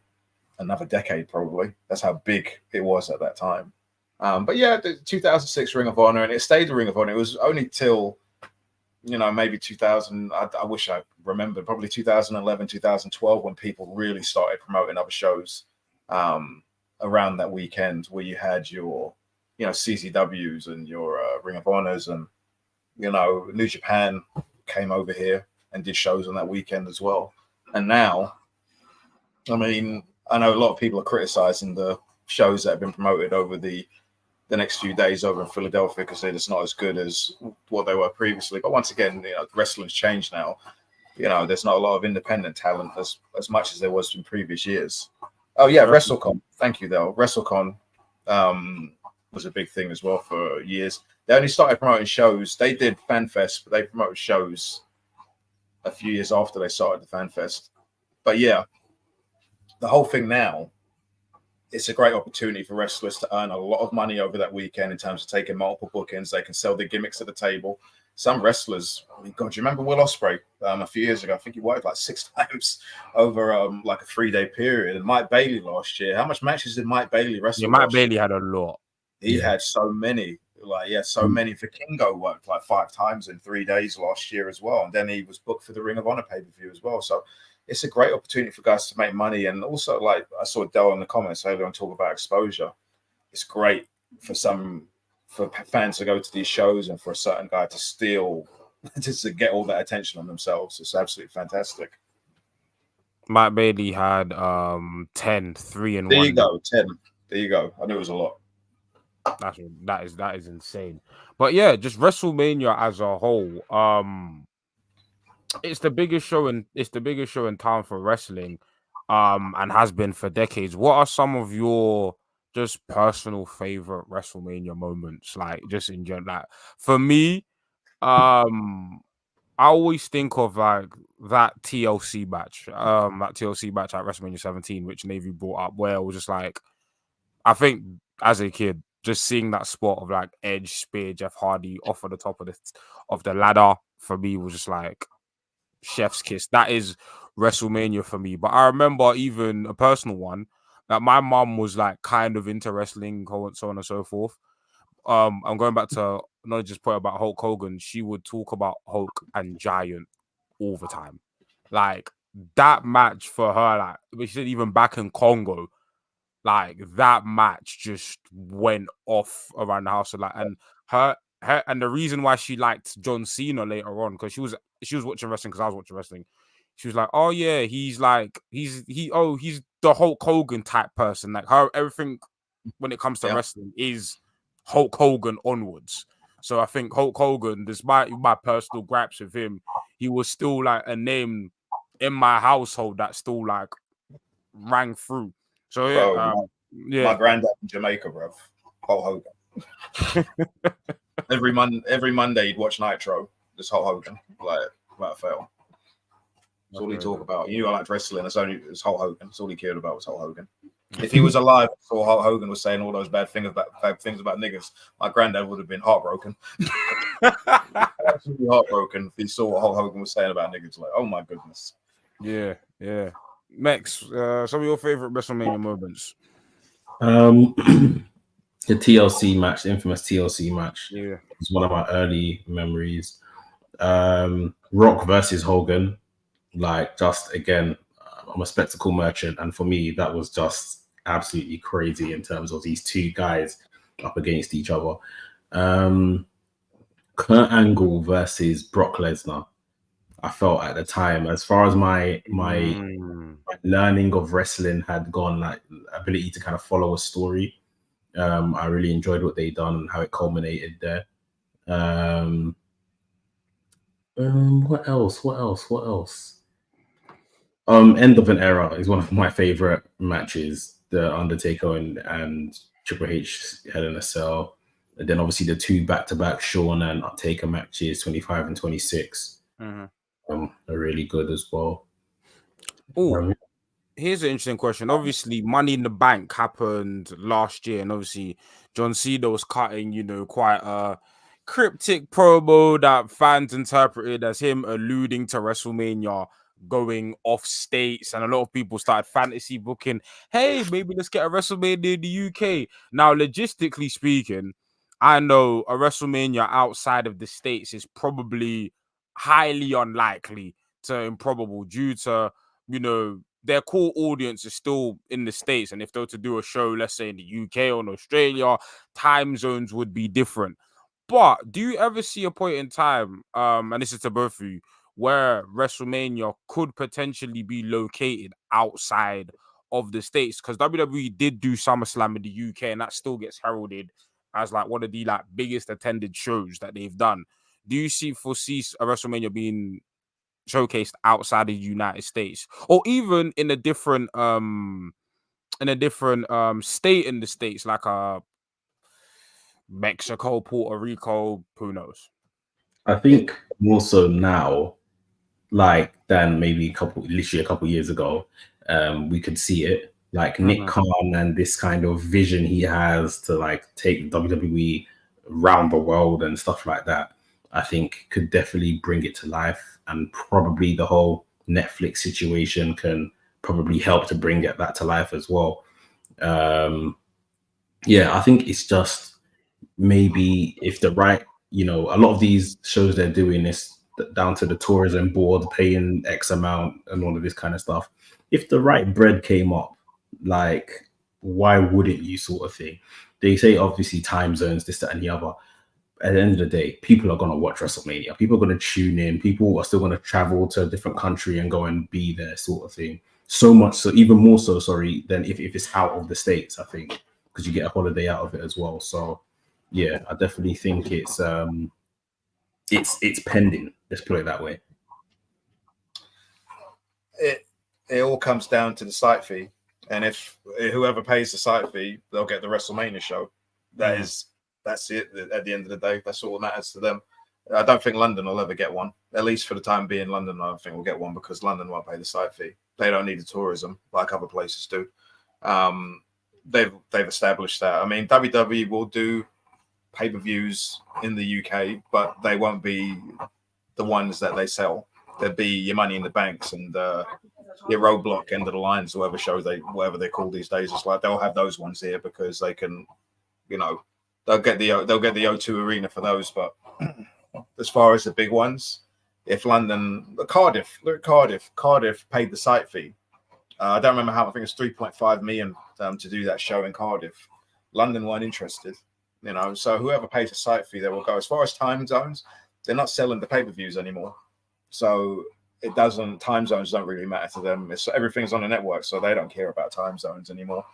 another decade, probably. That's how big it was at that time. But yeah, the 2006 Ring of Honor, and it stayed the Ring of Honor. It was only till, maybe 2000, I wish I remembered, probably 2011, 2012, when people really started promoting other shows around that weekend where you had your CZWs and your Ring of Honors, and New Japan came over here and did shows on that weekend as well. And now, I mean, I know a lot of people are criticizing the shows that have been promoted over the next few days over in Philadelphia because they're just not as good as what they were previously. But once again, wrestling's changed now. There's not a lot of independent talent as much as there was in previous years. Oh yeah, Wrestlecon. Thank you, though. Wrestlecon was a big thing as well for years. They only started promoting shows. They did Fan Fest, but they promoted shows a few years after they started the Fan Fest. But yeah, the whole thing now, it's a great opportunity for wrestlers to earn a lot of money over that weekend in terms of taking multiple bookings. They can sell their gimmicks at the table. Some wrestlers, I mean, God, do you remember Will Ospreay a few years ago? I think he worked like 6 times over like a 3-day period. And Mike Bailey last year, how much matches did Mike Bailey wrestle? Yeah, Mike Bailey had a lot. He had so many. Many. Vikingo worked like 5 times in 3 days last year as well. And then he was booked for the Ring of Honor pay-per-view as well. So it's a great opportunity for guys to make money. And also, like I saw Dell in the comments earlier on talk about exposure. It's great for fans to go to these shows and for a certain guy to steal, just to get all that attention on themselves. It's absolutely fantastic. Mike Bailey had 10, 3 and 1. There you go, 10. There you go. I knew it was a lot. That is insane. But yeah, just WrestleMania as a whole. It's the biggest show in town for wrestling, and has been for decades. What are some of your just personal favorite WrestleMania moments? Like just in general, like for me, I always think of like that TLC match at WrestleMania 17, which Navy brought up, where it was just like, I think as a kid, just seeing that spot of like Edge, Spear, Jeff Hardy off of the top of the ladder for me was just like chef's kiss. That is WrestleMania for me. But I remember even a personal one that my mom was like kind of into wrestling, so on and so forth. I'm going back to not just point about Hulk Hogan. She would talk about Hulk and Giant all the time. Like that match for her, like she said, even back in Congo, like that match just went off around the house. Like, and her and the reason why she liked John Cena later on, because she was watching wrestling because I was watching wrestling. She was like, oh yeah, he's the Hulk Hogan type person. Like her, everything when it comes to wrestling is Hulk Hogan onwards. So I think Hulk Hogan, despite my personal gripes with him, he was still like a name in my household that still like rang through. So yeah, Bro, my granddad in Jamaica, bro, Hulk Hogan. every Monday he'd watch Nitro. This Hulk Hogan, like without fail. That's all he talk about. You knew I liked wrestling. It's Hulk Hogan. That's all he cared about was Hulk Hogan. If he was alive, so Hulk Hogan was saying all those bad things about niggas, my granddad would have been heartbroken. Absolutely heartbroken if he saw what Hulk Hogan was saying about niggas. Like, oh my goodness. Yeah. Max, some of your favorite WrestleMania moments. The TLC match, the infamous TLC match. Yeah, it's one of my early memories. Rock versus Hogan, like just again, I'm a spectacle merchant, and for me that was just absolutely crazy in terms of these two guys up against each other. Kurt Angle versus Brock Lesnar. I felt at the time, as far as my learning of wrestling had gone, like ability to kind of follow a story. I really enjoyed what they done and how it culminated there. What else? End of an Era is one of my favorite matches. The Undertaker and Triple H Hell in a Cell. And then obviously the two back-to-back Shawn and Taker matches, 25 and 26. Are really good as well. Oh, here's an interesting question. Obviously, Money in the Bank happened last year, and obviously John Cena was cutting, quite a cryptic promo that fans interpreted as him alluding to WrestleMania going off states, and a lot of people started fantasy booking, hey, maybe let's get a WrestleMania in the UK. Now, logistically speaking, I know a WrestleMania outside of the states is probably highly unlikely to improbable due to, their core audience is still in the States. And if they were to do a show, let's say in the UK or in Australia, time zones would be different. But do you ever see a point in time, and this is to both of you, where WrestleMania could potentially be located outside of the States? Because WWE did do SummerSlam in the UK, and that still gets heralded as like one of the like biggest attended shows that they've done. Do you foresee a WrestleMania being showcased outside of the United States, or even in a different state in the States, like Mexico, Puerto Rico, who knows? I think more so now, like than maybe literally a couple years ago, we could see it. Like Nick Khan and this kind of vision he has to like take WWE around the world and stuff like that, I think could definitely bring it to life. And probably the whole Netflix situation can probably help to bring that to life as well. Yeah, I think it's just maybe if the right, a lot of these shows they're doing is down to the tourism board paying X amount and all of this kind of stuff. If the right bread came up, like, why wouldn't you, sort of thing? They say obviously time zones, this, that, and the other. At the end of the day, people are going to watch WrestleMania. People are going to tune in. People are still going to travel to a different country and go and be there, sort of thing. So much so, even more so, than if it's out of the States, I think, because you get a holiday out of it as well. So, yeah, I definitely think it's pending. Let's put it that way. It all comes down to the site fee, and if whoever pays the site fee, they'll get the WrestleMania show. That's it. At the end of the day, that's all that matters to them. I don't think London will ever get one. At least for the time being, London, I don't think will get one because London won't pay the site fee. They don't need the tourism like other places do. They've established that. I mean, WWE will do pay-per-views in the UK, but they won't be the ones that they sell. There'll be your Money in the Banks and your Roadblock, End of the Lines, whatever they're called these days. It's like they'll have those ones here because they can, they'll get the O2 Arena for those. But as far as the big ones, if Cardiff paid the site fee, I don't remember how. I think it's 3.5 million to do that show in Cardiff. London weren't interested, you know. So whoever pays a site fee, they will go. As far as time zones, they're not selling the pay-per-views anymore. So it doesn't. Time zones don't really matter to them. Everything's on the network, so they don't care about time zones anymore.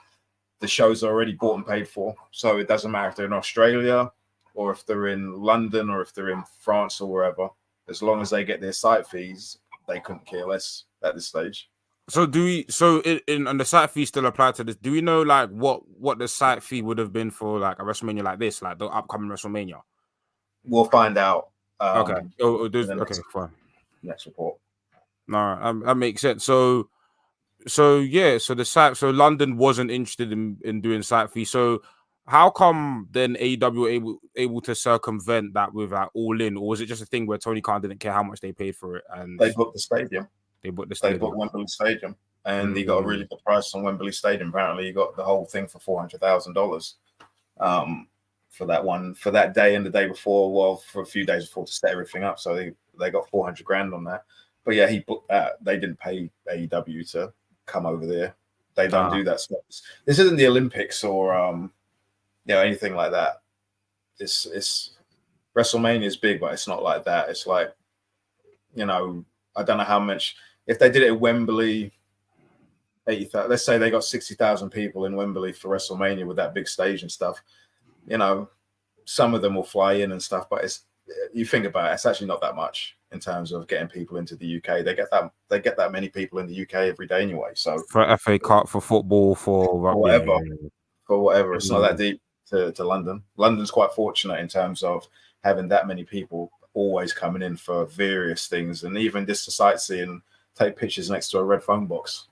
The shows are already bought and paid for, so it doesn't matter if they're in Australia or if they're in London or if they're in France or wherever. As long as they get their site fees, they couldn't care less at this stage. So do we? So and the site fee still apply to this? Do we know like what the site fee would have been for like a WrestleMania like this, like the upcoming WrestleMania? We'll find out. Okay. Okay, fine. Next report. No, that makes sense. So yeah. So the site. So London wasn't interested in doing site fee. So how come then AEW able to circumvent that with like All In, or was it just a thing where Tony Khan didn't care how much they paid for it and they booked the stadium? They booked Wembley Stadium, and you got a really good price on Wembley Stadium. Apparently, you got the whole thing for $400,000 for that day and the day before. Well, for a few days before to set everything up. So they got $400,000 on that. But yeah, he booked that. They didn't pay AEW to come over there. They don't do that stuff. This isn't the Olympics or anything like that. It's WrestleMania is big, but it's not like that. It's like, I don't know how much. If they did it at Wembley, 80,000. Let's say they got 60,000 people in Wembley for WrestleMania with that big stage and stuff. Some of them will fly in and stuff, but you think about it, it's actually not that much in terms of getting people into the UK. They get that many people in the UK every day anyway. So for FA Cup, for football, for whatever, it's not that deep to London. London's quite fortunate in terms of having that many people always coming in for various things, and even just to sightsee and take pictures next to a red phone box.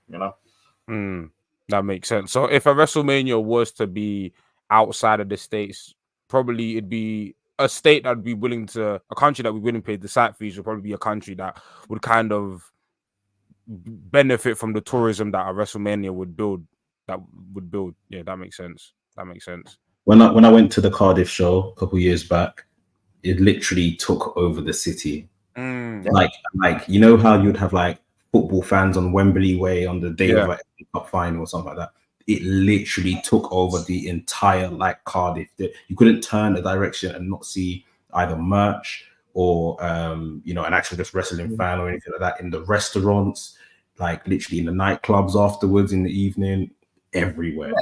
That makes sense. So if a WrestleMania was to be outside of the States, probably it'd be a state that'd be willing to, a country that would be willing to pay the site fees would probably be a country that would kind of benefit from the tourism that a WrestleMania would build. Yeah, that makes sense. When I went to the Cardiff show a couple years back, it literally took over the city. Like you know how you'd have like football fans on Wembley Way on the day of like Cup final or something like that. It literally took over the entire like Cardiff. You couldn't turn a direction and not see either merch or an actual just wrestling fan or anything like that in the restaurants, like literally in the nightclubs afterwards in the evening, everywhere.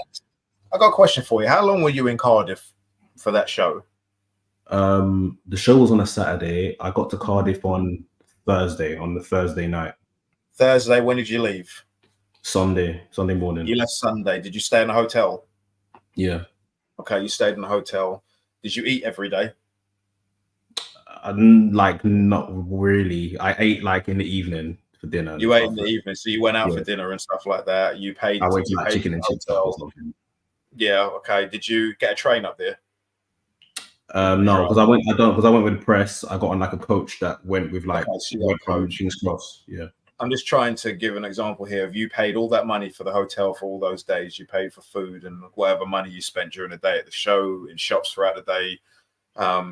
I got a question for you. How long were you in Cardiff for that show? The show was on a Saturday. I got to Cardiff on the Thursday night. Thursday, when did you leave? Sunday morning. You left Sunday. Did you stay in a hotel? Yeah. Okay, you stayed in a hotel. Did you eat every day? Not really. I ate like in the evening for dinner. You ate in the evening, so you went out for dinner and stuff like that. You paid. I went to like chicken and chips or something. Yeah. Okay. Did you get a train up there? No, because I went with the press. I got on like a coach that went with like King's Cross. Yeah. I'm just trying to give an example here. If you paid all that money for the hotel for all those days, you paid for food and whatever money you spent during the day at the show, in shops throughout the day. A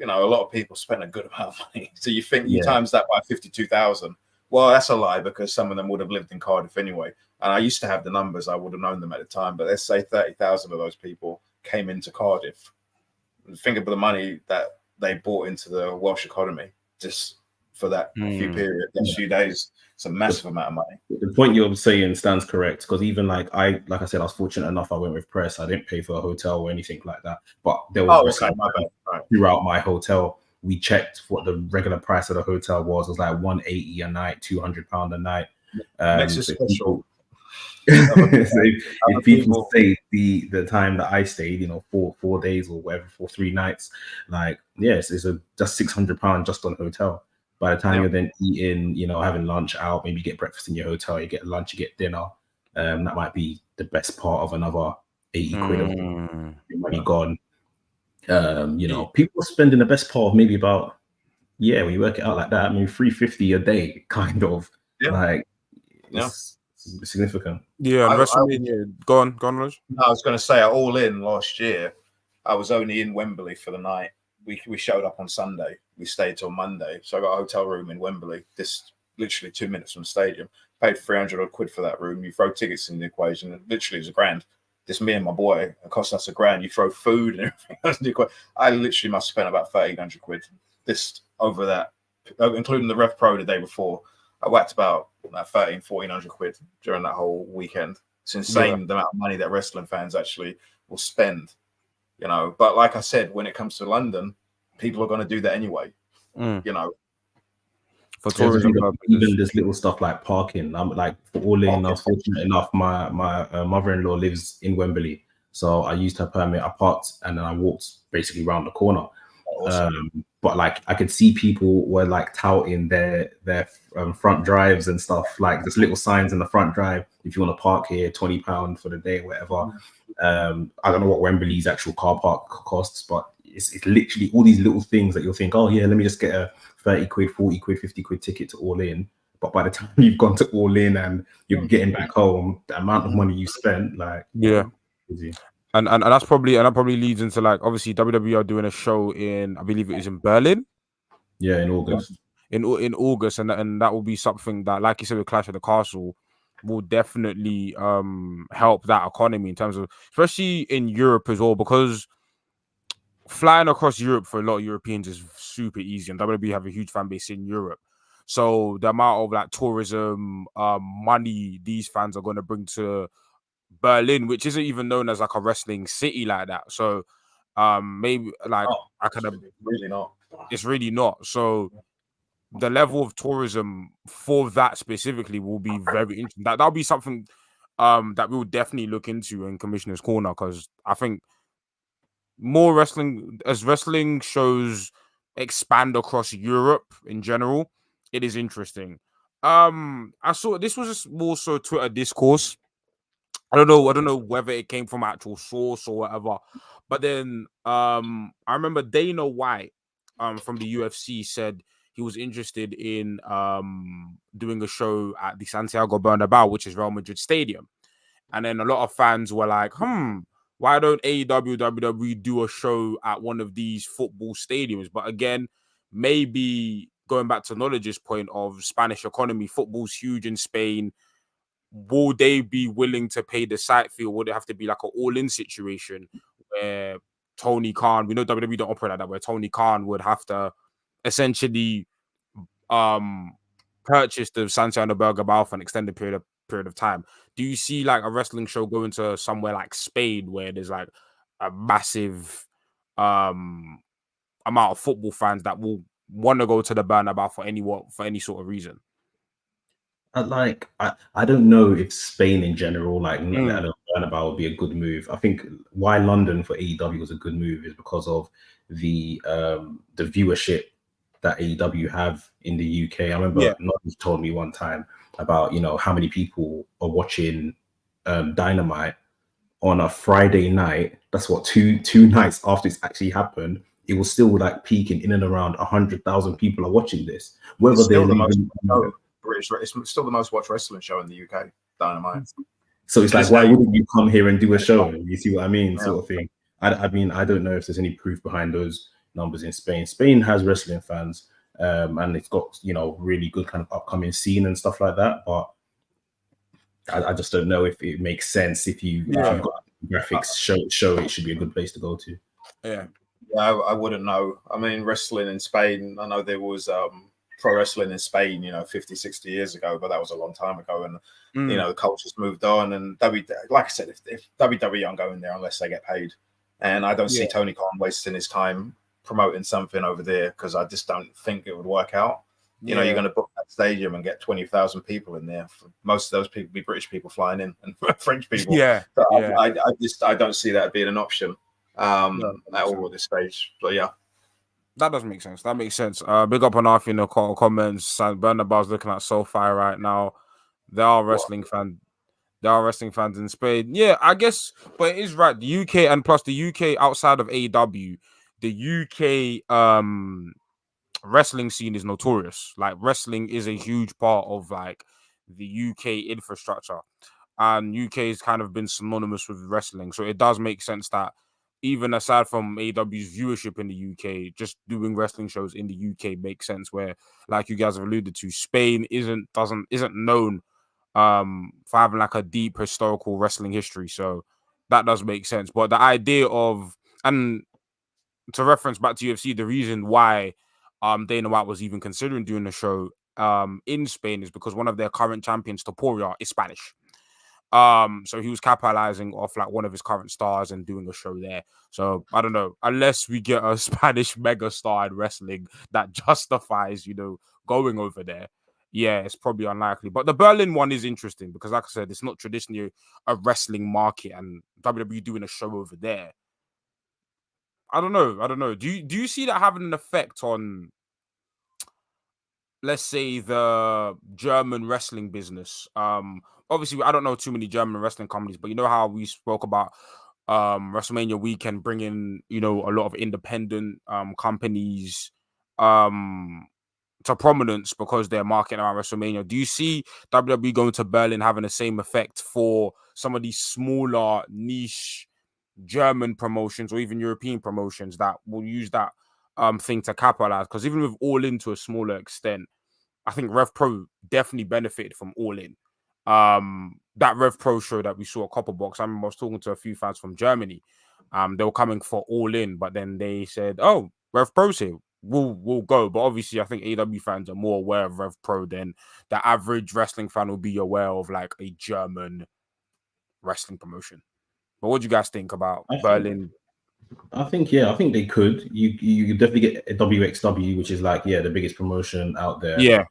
lot of people spend a good amount of money. So you think you times that by 52,000. Well, that's a lie because some of them would have lived in Cardiff anyway. And I used to have the numbers. I would have known them at the time. But let's say 30,000 of those people came into Cardiff. Think of the money that they brought into the Welsh economy just for that few few days. It's a massive amount of money. The point you're saying stands correct because even like I said, I was fortunate enough. I went with press. I didn't pay for a hotel or anything like that. But there was throughout my hotel. We checked what the regular price of the hotel was. It was like $180 a night, £200 a night. Makes it special. If people say the time that I stayed, 4 days or whatever, for 3 nights, like yes, it's just £600 just on hotel. By the time you're then eating, having lunch out, maybe you get breakfast in your hotel, you get lunch, you get dinner. That might be the best part of another 80 quid of your money gone. People are spending the best part of maybe about, when you work it out like that, I mean, $350 a day, kind of. It's significant. Yeah, WrestleMania. Go on, Raj. No, I was going to say, All In last year, I was only in Wembley for the night. We showed up on Sunday. We stayed till Monday. So I got a hotel room in Wembley, just literally 2 minutes from the stadium. paid 300 quid for that room. You throw tickets in the equation, and literally it was $1,000. Just me and my boy, it cost us $1,000. You throw food and everything else in the equation. I literally must have spent about 1,300 quid this over that, including the Rev Pro the day before. I whacked about 1,400 quid during that whole weekend. It's insane the amount of money that wrestling fans actually will spend, you know. But like I said, when it comes to London, people are going to do that anyway, you know. For tourism purposes. Even this little stuff like parking. I'm like, for all in, I was fortunate enough. My mother-in-law lives in Wembley, so I used her permit. I parked and then I walked basically around the corner. Awesome. But like, I could see people were like touting their front drives and stuff. Like, there's little signs in the front drive. If you want to park here, £20 for the day, whatever. I don't know what Wembley's actual car park costs, but it's literally all these little things that you'll think, oh yeah, let me just get a 30 quid, 40 quid, 50 quid ticket to All In. But by the time you've gone to All In and you're getting back home, the amount of money you spent, like, crazy. And that probably leads into, like, obviously WWE are doing a show in, I believe it is in Berlin. Yeah, in August. In August, and that will be something that, like you said, with Clash of the Castle, will definitely help that economy in terms of, especially in Europe as well, because flying across Europe for a lot of Europeans is super easy, and WWE have a huge fan base in Europe. So the amount of like tourism money these fans are going to bring to Berlin, which isn't even known as like a wrestling city like that. So maybe like really not. It's really not. So the level of tourism for that specifically will be very interesting. That'll be something that we'll definitely look into in Commissioner's Corner, because I think more wrestling, as wrestling shows expand across Europe in general, it is interesting. I saw this was just more so Twitter discourse. I don't know whether it came from actual source or whatever, but then I remember Dana White from the UFC said he was interested in doing a show at the Santiago Bernabeu, which is Real Madrid Stadium. And then a lot of fans were like, why don't AEW, WWE do a show at one of these football stadiums? But again, maybe going back to Knowledge's point of Spanish economy, football's huge in Spain. Will they be willing to pay the site fee, or would it have to be like an all-in situation where Tony Khan, we know WWE don't operate like that, where Tony Khan would have to essentially purchase the Santiago Bernabeu for an extended period of time? Do you see like a wrestling show going to somewhere like Spain, where there's like a massive amount of football fans that will want to go to the Bernabeu for any sort of reason? I don't know if Spain in general, like Bernabeu, would be a good move. I think why London for AEW was a good move is because of the viewership that AEW have in the UK. I remember Nodge told me one time about, you know, how many people are watching Dynamite on a Friday night. That's what two nights after it's actually happened. It was still like peaking in and around 100,000 people are watching this. Whether they're it's still the most watched wrestling show in the UK, Dynamite. So it's like, why wouldn't you come here and do a show? You see what I mean? Sort of thing. I mean, I don't know if there's any proof behind those numbers in Spain. Spain has wrestling fans, and it's got, you know, really good kind of upcoming scene and stuff like that. But I just don't know if it makes sense if you've got graphics show it should be a good place to go to. Yeah, I wouldn't know. I mean, wrestling in Spain, I know there was pro wrestling in Spain, you know, 50, 60 years ago, but that was a long time ago. And, you know, the culture's moved on. And like I said, if WWE aren't going there unless they get paid. And I don't see Tony Khan wasting his time promoting something over there, because I just don't think it would work out. You know, you're going to book that stadium and get 20,000 people in there. Most of those people be British people flying in and French people. I don't see that being an option at all at this stage. But yeah. That does make sense. That makes sense. Big up on Arthur in the comments. Bernabeu's looking at SoFi right now. There are wrestling fans. There are wrestling fans in Spain. Yeah, I guess, but it is right. The UK, and plus the UK outside of AEW, the UK wrestling scene is notorious. Like, wrestling is a huge part of like the UK infrastructure, and UK has kind of been synonymous with wrestling. So it does make sense that, even aside from AEW's viewership in the UK, just doing wrestling shows in the UK makes sense. Where, like you guys have alluded to, Spain isn't known for having like a deep historical wrestling history. So that does make sense. But the idea of, and to reference back to UFC, the reason why Dana White was even considering doing the show in Spain is because one of their current champions, Topuria, is Spanish. So he was capitalizing off like one of his current stars and doing a show there. So I don't know, unless we get a Spanish mega star in wrestling that justifies, you know, going over there. Yeah, it's probably unlikely. But the Berlin one is interesting because, like I said, it's not traditionally a wrestling market, and WWE doing a show over there. I don't know. Do you see that having an effect on, let's say, the German wrestling business? Obviously, I don't know too many German wrestling companies, but you know how we spoke about WrestleMania weekend bringing, you know, a lot of independent companies to prominence because they're marketing around WrestleMania. Do you see WWE going to Berlin having the same effect for some of these smaller niche German promotions or even European promotions that will use that thing to capitalize? Because even with All In to a smaller extent, I think Rev Pro definitely benefited from All In. That Rev Pro show that we saw at Copperbox, I remember I was talking to a few fans from Germany. They were coming for All In, but then they said, "Oh, Rev Pro's here. We'll go." But obviously, I think AEW fans are more aware of Rev Pro than the average wrestling fan will be aware of like a German wrestling promotion. But what do you guys think about Berlin? I think they could. You definitely get a WXW, which is like the biggest promotion out there. Yeah,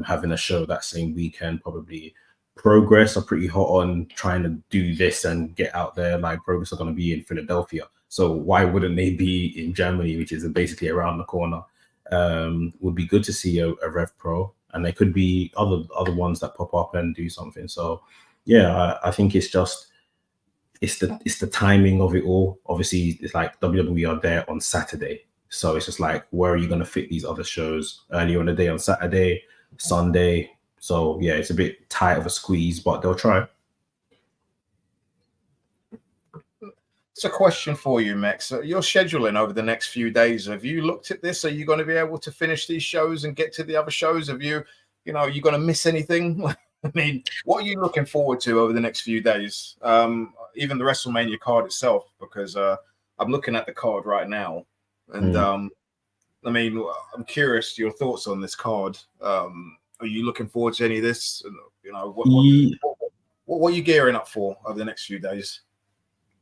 having a show that same weekend. Probably Progress are pretty hot on trying to do this and get out there. Like Progress are going to be in Philadelphia, so why wouldn't they be in Germany, which is basically around the corner? Would be good to see a Rev Pro, and there could be other ones that pop up and do something. So yeah, I think it's just. It's the timing of it all. Obviously, it's like WWE are there on Saturday. So it's just like, where are you going to fit these other shows earlier in the day on Saturday, Sunday? So yeah, it's a bit tight of a squeeze, but they'll try. It's a question for you, Max. You're scheduling over the next few days. Have you looked at this? Are you going to be able to finish these shows and get to the other shows? Have you are you going to miss anything? I mean, what are you looking forward to over the next few days? Even the WrestleMania card itself, because I'm looking at the card right now, and I mean, I'm curious your thoughts on this card. Are you looking forward to any of this? What are you gearing up for over the next few days?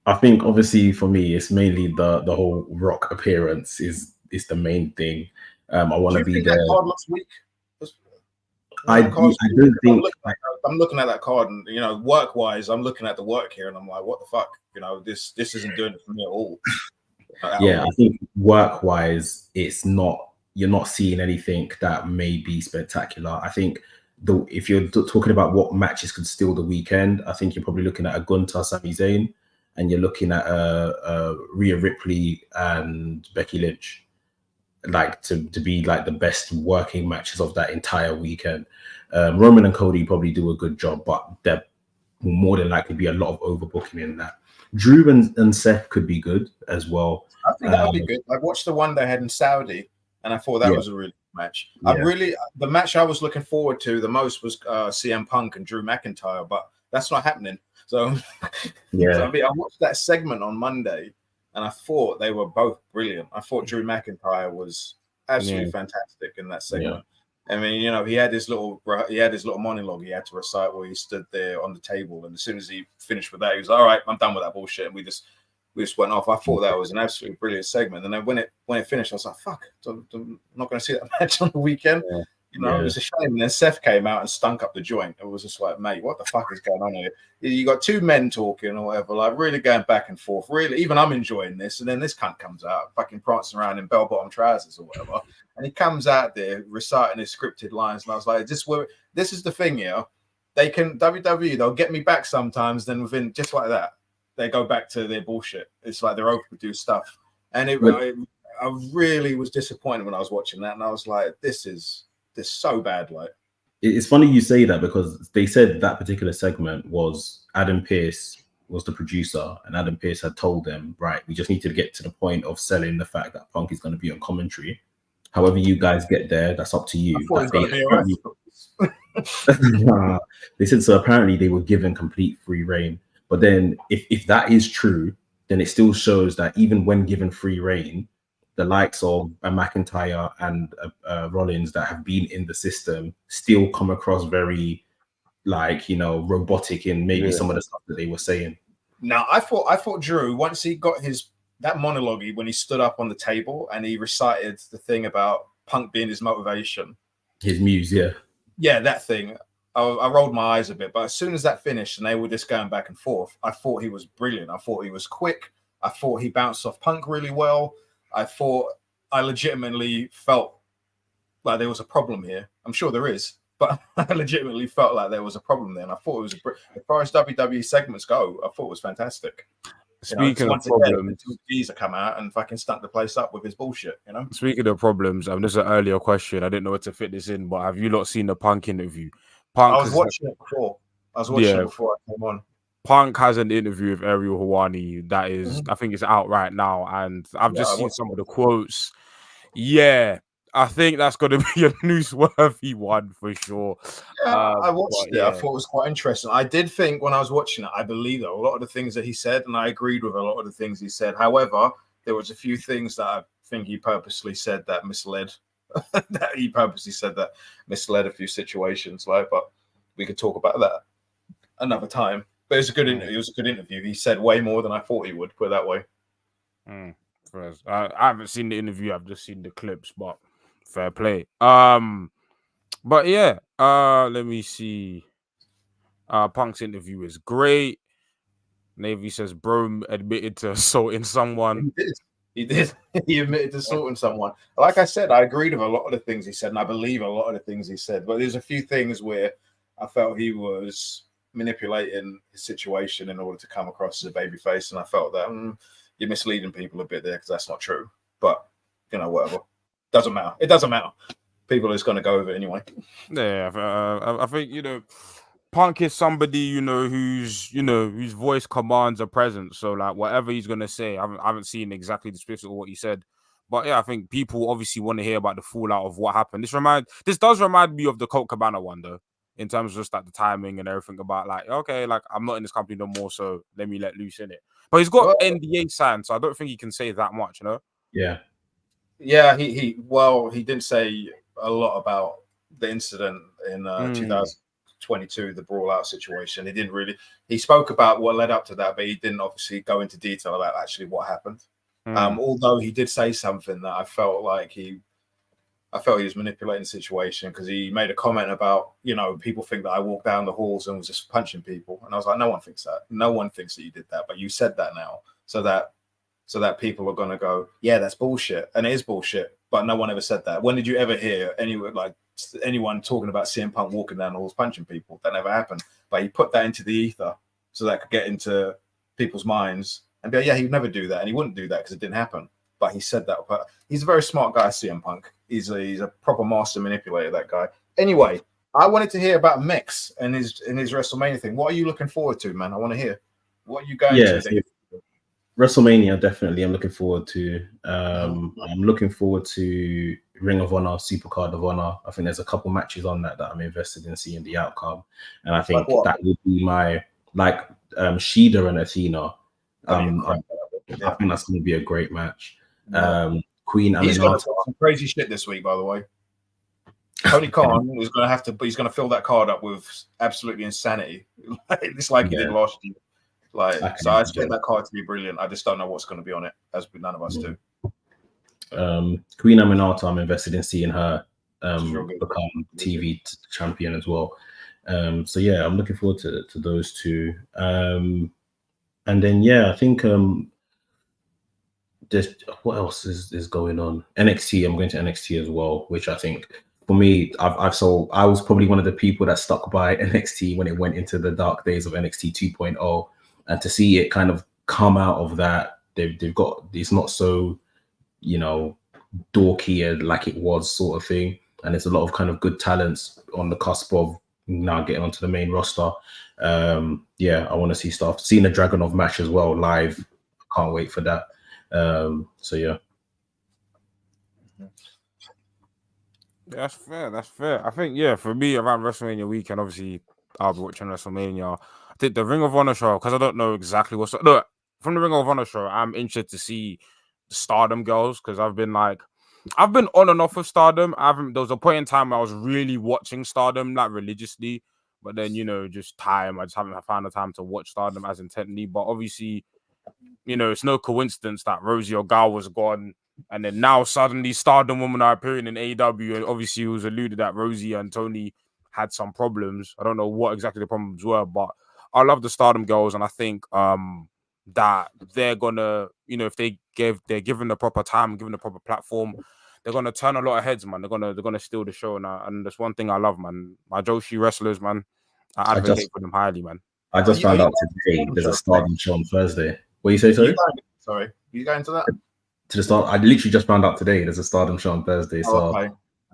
I think obviously for me, it's mainly the whole Rock appearance is the main thing. I want to be there. That card looks weak. I don't think I'm looking at that card, and work wise, I'm looking at the work here, and I'm like, what the fuck? This isn't doing it for me at all. I think work wise, it's not. You're not seeing anything that may be spectacular. I think if you're talking about what matches could steal the weekend, I think you're probably looking at a Gunther, Sami Zayn, and you're looking at a Rhea Ripley and Becky Lynch. Like to be like the best working matches of that entire weekend. Roman and Cody probably do a good job, but there will more than likely be a lot of overbooking in that. Drew and Seth could be good as well. I think that would be good. I watched the one they had in Saudi, and I thought that was a really good match. The match I was looking forward to the most was CM Punk and Drew McIntyre, but that's not happening. So I watched that segment on Monday, and I thought they were both brilliant. I thought Drew McIntyre was absolutely fantastic in that segment. I mean, he had his little monologue he had to recite where he stood there on the table, and as soon as he finished with that, he was like, "All right, I'm done with that bullshit," and we just went off. I thought that was an absolutely brilliant segment, and then when it finished, I was like, "Fuck, I'm not going to see that match on the weekend." It was a shame. And then Seth came out and stunk up the joint. It was just like, mate, what the fuck is going on here? You got two men talking or whatever, like really going back and forth. Really, even I'm enjoying this. And then this cunt comes out, fucking prancing around in bell-bottom trousers or whatever. And he comes out there reciting his scripted lines. And I was like, this is the thing, They can, WWE, they'll get me back sometimes. Then within, just like that, they go back to their bullshit. It's like they're overdue stuff. And I really was disappointed when I was watching that. And I was like, this is so bad. Like, it's funny you say that, because they said that particular segment was Adam Pearce was the producer, and Adam Pearce had told them, right, we just need to get to the point of selling the fact that Punk is going to be on commentary. However you guys get there, that's up to you. They said so. Apparently, they were given complete free reign. But then, if that is true, then it still shows that even when given free reign, the likes of McIntyre and Rollins that have been in the system still come across very, like, you know, robotic in maybe some of the stuff that they were saying. Now, I thought Drew, once he got that monologue when he stood up on the table and he recited the thing about Punk being his motivation, his muse, yeah, that thing. I rolled my eyes a bit, but as soon as that finished and they were just going back and forth, I thought he was brilliant. I thought he was quick. I thought he bounced off Punk really well. I legitimately felt like there was a problem here. I'm sure there is, but I legitimately felt like there was a problem there. And I thought it was as far as WWE segments go, I thought it was fantastic. Speaking of problems, Geezer come out and fucking stunk the place up with his bullshit. You know. Speaking of problems, this is an earlier question. I didn't know where to fit this in, but have you not seen the Punk interview? Punk I was watching it before. I came on. Punk has an interview with Ariel Helwani that is, I think it's out right now, and I've just seen some of the quotes. Yeah, I think that's going to be a newsworthy one for sure. Yeah, I watched it. I thought it was quite interesting. I did think when I was watching it, I believed a lot of the things that he said, and I agreed with a lot of the things he said. However, there was a few things that I think he purposely said that misled. Misled a few situations, like, but we could talk about that another time. But it was a good interview. It was a good interview. He said way more than I thought he would, put it that way. I haven't seen the interview, I've just seen the clips, but fair play. But yeah, let me see. Punk's interview is great. Navy says bro admitted to assaulting someone. He did. He admitted to assaulting someone. Like I said, I agreed with a lot of the things he said, and I believe a lot of the things he said. But there's a few things where I felt he was manipulating his situation in order to come across as a babyface, and I felt that you're misleading people a bit there because that's not true. But you know, whatever. Doesn't matter. It doesn't matter. People are just going to go with it anyway. Yeah, I think, you know, Punk is somebody, you know, whose voice commands a presence. So like whatever he's gonna say, I haven't seen exactly the specifics of what he said, but yeah, I think people obviously want to hear about the fallout of what happened. This does remind me of the Colt Cabana one though, in terms of just like the timing and everything about like, okay, like I'm not in this company no more, so let me let loose in it. But he's got NDA signed, so I don't think he can say that much, you know. Yeah. He didn't say a lot about the incident in 2022, the brawl out situation. He spoke about what led up to that, but he didn't obviously go into detail about actually what happened. Although he did say something that I felt he was manipulating the situation, because he made a comment about, you know, people think that I walked down the halls and was just punching people. And I was like, no one thinks that. No one thinks that you did that, but you said that now so that people are going to go, yeah, that's bullshit. And it is bullshit, but no one ever said that. When did you ever hear anyone talking about CM Punk walking down the halls punching people? That never happened. But he put that into the ether so that could get into people's minds and be like, yeah, he'd never do that, and he wouldn't do that because it didn't happen. But he said that. But he's a very smart guy, CM Punk. He's a proper master manipulator, that guy. Anyway, I wanted to hear about Mix and his WrestleMania thing. What are you looking forward to, man? I want to hear. What are you going to? WrestleMania, definitely. I'm looking forward to. I'm looking forward to Ring of Honor, Supercard of Honor. I think there's a couple matches on that I'm invested in seeing the outcome, and I think that would be my Shida and Athena. I think that's going to be a great match. Queen He's got some crazy shit this week, by the way. Tony Khan is going to have to. He's going to fill that card up with absolutely insanity. It's like he did last year. So I expect that card to be brilliant. I just don't know what's going to be on it, as none of us do. Queen Aminata, I'm invested in seeing her become TV champion as well. So yeah, I'm looking forward to those two. And then I think there's what else is going on? NXT. I'm going to NXT as well, which I think for me, I was probably one of the people that stuck by NXT when it went into the dark days of NXT 2.0. And to see it kind of come out of that, they've got, it's not so, you know, dorky like it was, sort of thing. And there's a lot of kind of good talents on the cusp of now getting onto the main roster. I want to see stuff. Seeing the Dragunov match as well live. I can't wait for that. Yeah, that's fair. That's fair. I think, yeah, for me around WrestleMania weekend, obviously I'll be watching WrestleMania. I think the Ring of Honor show, because I don't know exactly what's look from the Ring of Honor show. I'm interested to see the Stardom girls because I've been on and off with Stardom. I haven't. There was a point in time where I was really watching Stardom, like religiously, but then just time. I just haven't found the time to watch Stardom as intently. But obviously, it's no coincidence that Rosie Ogawa was gone, and then now suddenly Stardom women are appearing in AEW, and obviously it was alluded that Rosie and Tony had some problems. I don't know what exactly the problems were, but I love the Stardom girls, and I think that they're gonna, if they're given the proper time, given the proper platform, they're gonna turn a lot of heads, man. They're gonna steal the show, and that's one thing I love, man. My Joshi wrestlers, man. I advocate for them highly, man. I just found out today there's a Stardom show on Thursday. What do you say, sorry? Sorry, you going to that? To the start, I literally just found out today there's a Stardom show on Thursday, so okay.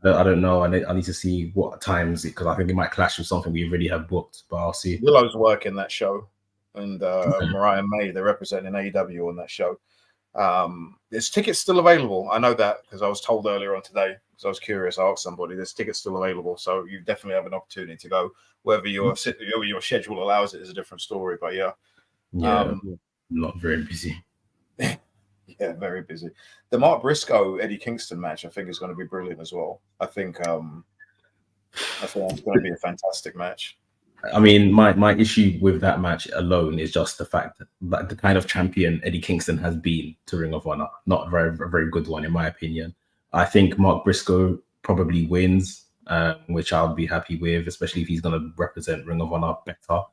I don't know. I need to see what times, because I think it might clash with something we already have booked, but I'll see. Willow's working that show, and Mariah May, they're representing AEW on that show. There's tickets still available. I know that because I was told earlier on today, because I was curious. I asked somebody. There's tickets still available, so you definitely have an opportunity to go. Whether your schedule allows it is a different story, but yeah. Not very busy. Yeah, very busy. The Mark Briscoe Eddie Kingston match, I think, is going to be brilliant as well. I think it's going to be a fantastic match. I mean, my issue with that match alone is just the fact that the kind of champion Eddie Kingston has been to Ring of Honor, not a very good one in my opinion. I think Mark Briscoe probably wins, which I'll be happy with, especially if he's going to represent Ring of Honor better.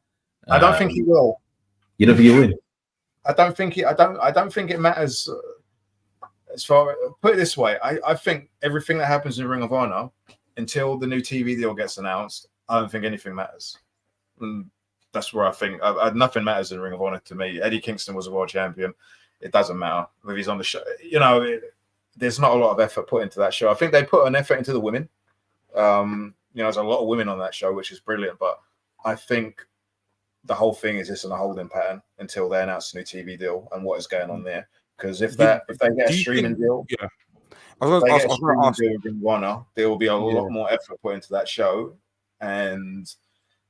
I don't think he will. You don't think he'll win? I don't think it matters. As far, put it this way, I think everything that happens in Ring of Honor until the new TV deal gets announced, I don't think anything matters. And that's where I think nothing matters in Ring of Honor to me. Eddie Kingston was a world champion. It doesn't matter if he's on the show. There's not a lot of effort put into that show. I think they put an effort into the women. There's a lot of women on that show, which is brilliant. But I think the whole thing is just in a holding pattern until they announce a new TV deal and what is going on there. Because if they get a streaming deal, there will be a lot more effort put into that show, and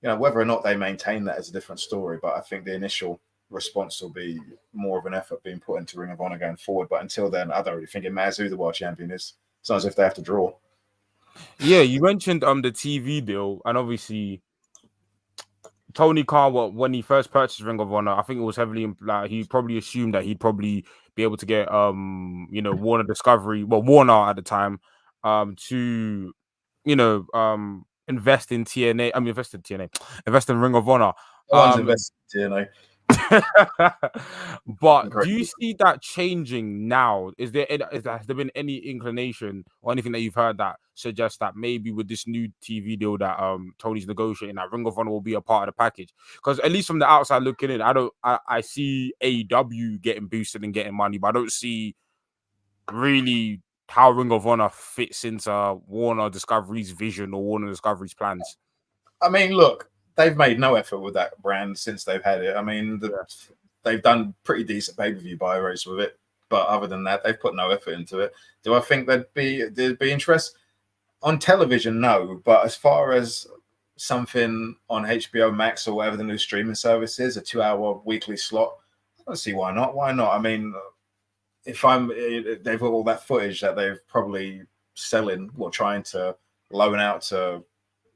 whether or not they maintain that is a different story. But I think the initial response will be more of an effort being put into Ring of Honor going forward. But until then, I don't really think it matters who the world champion is. It's not as if they have to draw. Yeah, you mentioned the TV deal, and obviously Tony Khan, when he first purchased Ring of Honor, I think it was heavily he probably assumed that he'd probably be able to get Warner Discovery, Warner at the time, to invest in TNA. I mean, invest in Ring of Honor. Invested in TNA. But do you see that changing now? Has there been any inclination or anything that you've heard that suggests that maybe with this new TV deal that Tony's negotiating, that Ring of Honor will be a part of the package? Because at least from the outside looking in, I see AEW getting boosted and getting money, but I don't see really how Ring of Honor fits into Warner Discovery's vision or Warner Discovery's plans. I mean, look, they've made no effort with that brand since they've had it. I mean, they've done pretty decent pay-per-view buy rates with it, but other than that, they've put no effort into it. Do I think there'd be interest on television? No, but as far as something on HBO Max or whatever the new streaming service is, a 2-hour weekly slot, I don't see why not. Why not? I mean, they've got all that footage that they've probably selling or trying to loan out to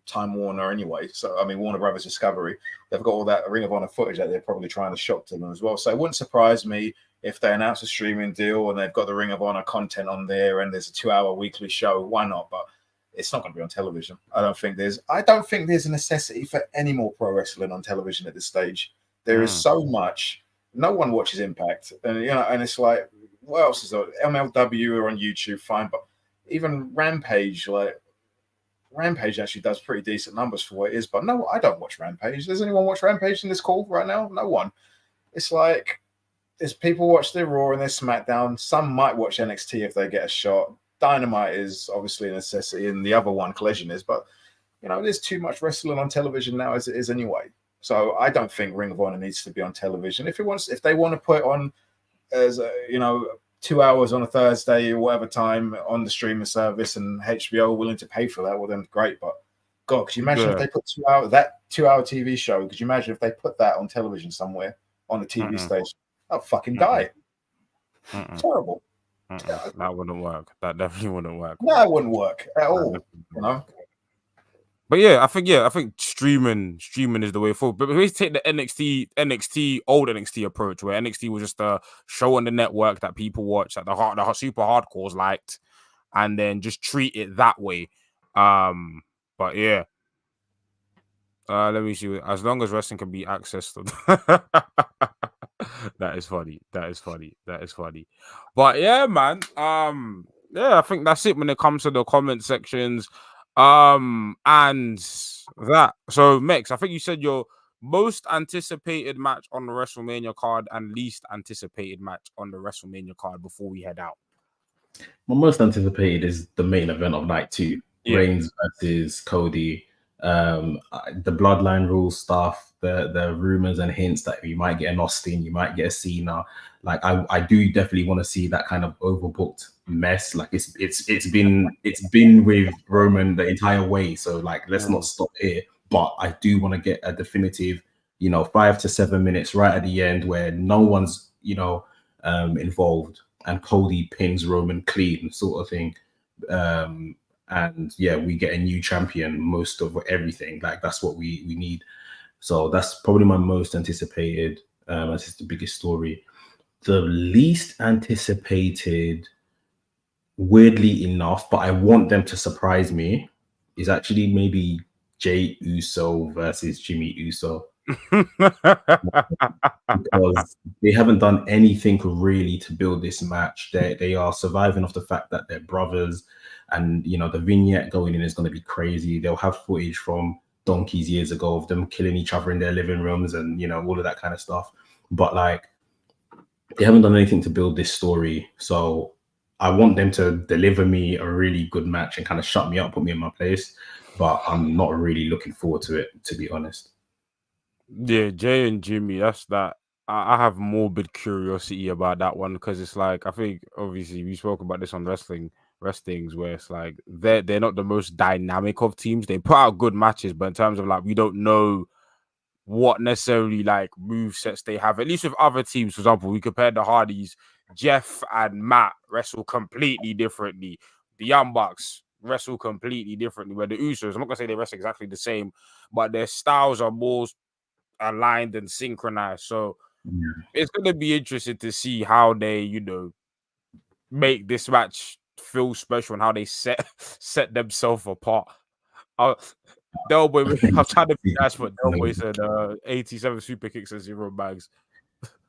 Time Warner anyway. So I mean, Warner Brothers Discovery, they've got all that Ring of Honor footage that they're probably trying to shop to them as well. So it wouldn't surprise me if they announce a streaming deal and they've got the Ring of Honor content on there and there's a 2-hour weekly show. Why not? But it's not going to be on television. I don't think there's a necessity for any more pro wrestling on television at this stage. There is so much. No one watches Impact, and and it's like, what else is there? MLW are on YouTube, fine, but even Rampage, Rampage actually does pretty decent numbers for what it is, but no, I don't watch Rampage. Does anyone watch Rampage in this call right now? No one. It's like, there's people watch their Raw and their SmackDown. Some might watch NXT if they get a shot. Dynamite is obviously a necessity, and the other one, Collision, is. But there's too much wrestling on television now as it is anyway. So I don't think Ring of Honor needs to be on television. If they want to put it on as 2 hours on a Thursday or whatever time on the streaming service, and HBO willing to pay for that, well then great. But God, could you imagine if they put 2-hour TV show? Could you imagine if they put that on television somewhere on a TV station? I'd fucking die. Terrible. That wouldn't work. That definitely wouldn't work. No, it wouldn't work at all. You know. But I think streaming is the way forward. But we take the old NXT approach, where NXT was just a show on the network that people watch, that the super hardcores liked, and then just treat it that way. But yeah. Let me see. As long as wrestling can be accessed, that is funny. But yeah, man. I think that's it when it comes to the comment sections. And that. So, Mex, I think you said your most anticipated match on the WrestleMania card and least anticipated match on the WrestleMania card before we head out. My most anticipated is the main event of night 2. Reigns versus Cody. The bloodline rules stuff, the rumors and hints that you might get an Austin, you might get a Cena. Like I do definitely want to see that kind of overbooked mess. Like it's been with Roman the entire way. So like let's not stop here. But I do want to get a definitive, 5 to 7 minutes right at the end where no one's involved and Cody pins Roman clean, sort of thing. And we get a new champion, most of everything. Like that's what we need. So that's probably my most anticipated. That's the biggest story. The least anticipated, weirdly enough, but I want them to surprise me, is actually maybe Jey Uso versus Jimmy Uso. Because they haven't done anything really to build this match. They are surviving off the fact that they're brothers. And, the vignette going in is going to be crazy. They'll have footage from donkeys years ago of them killing each other in their living rooms and, all of that kind of stuff. But, like, they haven't done anything to build this story. So I want them to deliver me a really good match and kind of shut me up, put me in my place. But I'm not really looking forward to it, to be honest. Yeah, Jay and Jimmy, that's that. I have morbid curiosity about that one because it's like, I think, obviously, we spoke about this on wrestlings where it's like they're not the most dynamic of teams. They put out good matches, but in terms of like we don't know what necessarily like move sets they have. At least with other teams, for example, we compared the Hardys, Jeff and Matt wrestle completely differently. The Young Bucks wrestle completely differently. Where the Usos, I'm not gonna say they wrestle exactly the same, but their styles are more aligned and synchronized. So it's gonna be interesting to see how they, make this match feel special and how they set themselves apart. Delboy, I'm trying to be nice, but Delboy said 87 super kicks and 0 bags.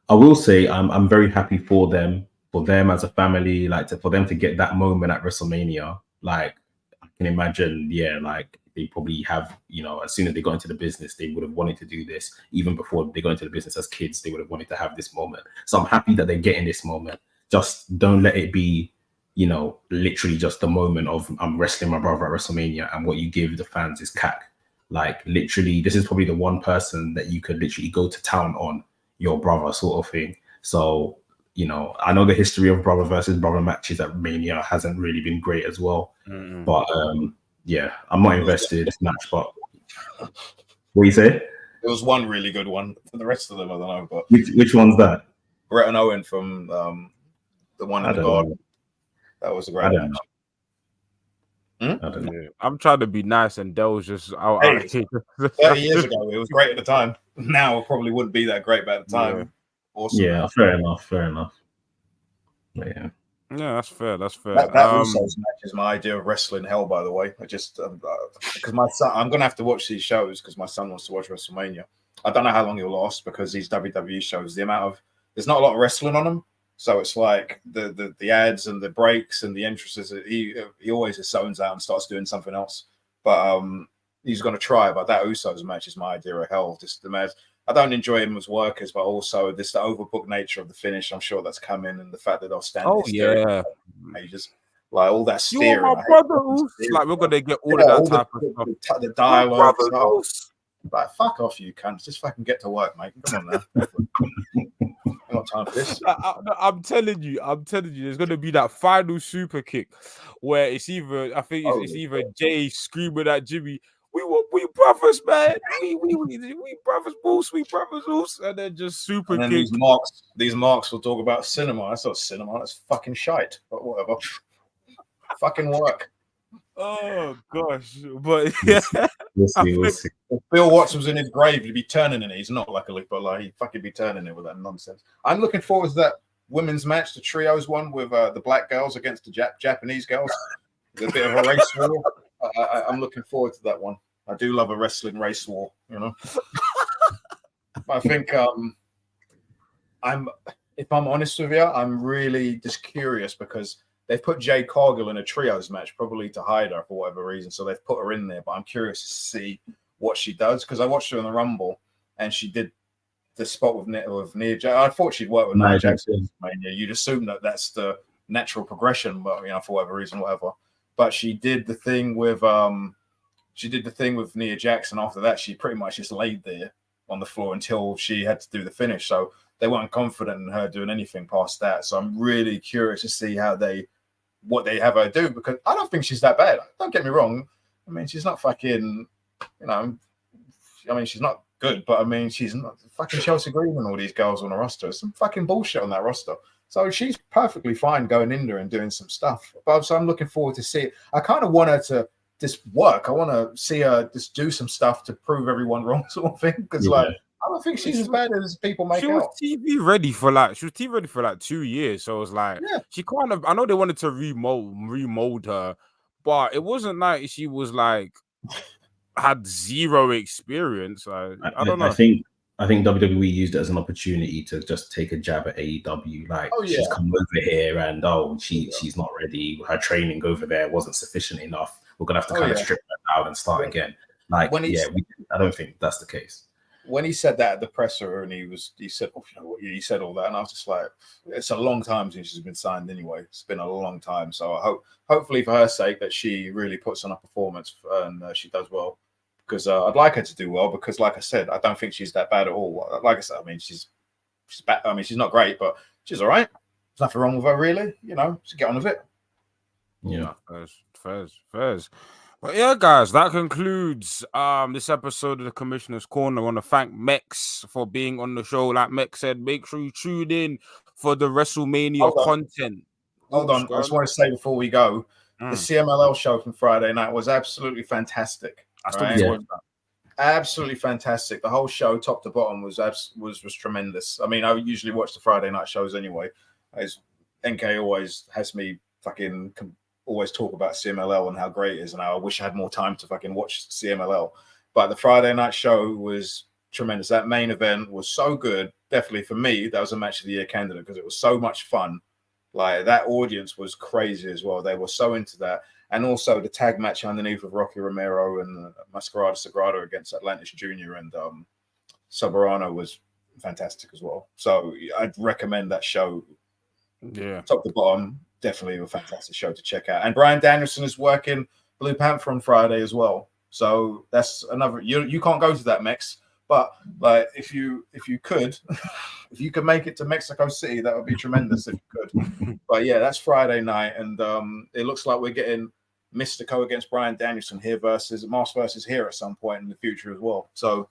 I will say I'm very happy for them as a family, like for them to get that moment at WrestleMania. Like I can imagine, like they probably have, as soon as they got into the business, they would have wanted to do this. Even before they got into the business as kids, they would have wanted to have this moment. So I'm happy that they're getting this moment. Just don't let it be, literally just the moment of I'm wrestling my brother at WrestleMania, and what you give the fans is cack. Like literally, this is probably the one person that you could literally go to town on, your brother sort of thing. So, I know the history of brother versus brother matches at Mania hasn't really been great as well. But I'm not invested in this match. But what do you say? There was one really good one. For the rest of them, I don't know. But which one's that? Brett and Owen from the one in the garden. That was a great match. I don't know. I'm trying to be nice, and Dell's just out. 30 years ago, it was great at the time. Now it probably wouldn't be that great, but at the time, awesome. Yeah, fair enough. Yeah, that's fair. That Usos match is my idea of wrestling hell, by the way. I just because my son, I'm gonna have to watch these shows because my son wants to watch WrestleMania. I don't know how long he'll last because these WWE shows, there's not a lot of wrestling on them. So it's like the ads and the breaks and the entrances. He always just zones out and starts doing something else. But he's going to try. But that Usos match is my idea of hell. Just the match. I don't enjoy him as workers, but also the overbooked nature of the finish. I'm sure that's coming, and the fact that they'll stand. Ages. Like all that steering. You're my brother. Like we're going to get all of that type of stuff. The dialogue. Like fuck off, you cunts. Just fucking get to work, mate. Come on now. got time for this. I'm telling you, there's gonna be that final super kick where it's either it's either Jay screaming at Jimmy, we brothers, man, we brothers, Boos, we brothers, Boos, and then just super and then kick. These marks will talk about cinema. That's not cinema. That's fucking shite. But whatever. Fucking work. Oh gosh, but yeah, we'll see. If Bill Watts was in his grave, he'd be turning in it. He's not luckily, but like he'd fucking be turning it with that nonsense. I'm looking forward to that women's match, the trios one with the black girls against the Japanese girls. There's a bit of a race war. I'm looking forward to that one. I do love a wrestling race war, you know. I think if I'm honest with you, I'm really just curious because they've put Jade Cargill in a trios match, probably to hide her for whatever reason. So they've put her in there, but I'm curious to see what she does because I watched her in the Rumble and she did the spot with Nia Jax. I thought she'd work with Nia Jax. You'd assume that that's the natural progression, but you know, for whatever reason, whatever. But she did the thing with Nia Jax, and after that, she pretty much just laid there on the floor until she had to do the finish. So they weren't confident in her doing anything past that. So I'm really curious to see what they have her do because I don't think she's that bad. Don't get me wrong. I mean, she's not fucking, you know, I mean, she's not good, but I mean, she's not fucking Chelsea Green and all these girls on the roster. There's some fucking bullshit on that roster. So she's perfectly fine going in there and doing some stuff. But so I'm looking forward to see it. I kind of want her to just work. I want to see her just do some stuff to prove everyone wrong, sort of thing. Because like, I don't think she's as bad as people make out. She was TV ready for like 2 years. So it was like she kind of. I know they wanted to remold her, but it wasn't like she was like had zero experience. I don't know. I think WWE used it as an opportunity to just take a jab at AEW. Like she's come over here and she's not ready. Her training over there wasn't sufficient enough. We're gonna have to kind of strip that out and start again. Like I don't think that's the case. When he said that at the presser and he said he said all that, and I was just like, it's a long time since she's been signed anyway. It's been a long time. So I hopefully for her sake that she really puts on a performance and she does well. Because I'd like her to do well. Because, like I said, I don't think she's that bad at all. Like I said, I mean, she's bad. I mean, she's not great, but she's all right. There's nothing wrong with her, really. You know, just get on with it. Yeah, fairs. But yeah, guys, that concludes this episode of the Commissioner's Corner. I want to thank Mex for being on the show. Like Mex said, make sure you tune in for the WrestleMania content. Hold on, I just want to say before we go, the CMLL show from Friday night was absolutely fantastic. Absolutely fantastic. The whole show, top to bottom, was tremendous. I mean, I usually watch the Friday night shows anyway. As NK always has me fucking always talk about CMLL and how great it is, and how I wish I had more time to fucking watch CMLL. But the Friday night show was tremendous. That main event was so good. Definitely for me, that was a match of the year candidate because it was so much fun. Like that audience was crazy as well. They were so into that. And also the tag match underneath of Rocky Romero and Mascarada Sagrada against Atlantis Jr. and Soberano was fantastic as well. So I'd recommend that show. Yeah. Top to bottom, definitely a fantastic show to check out. And Bryan Danielson is working Blue Panther on Friday as well. So that's another, you can't go to that, Mex. But like if you could, if you could make it to Mexico City, that would be tremendous if you could. But yeah, that's Friday night, and it looks like we're getting Mystico against Bryan Danielson here versus Moss versus here at some point in the future as well. So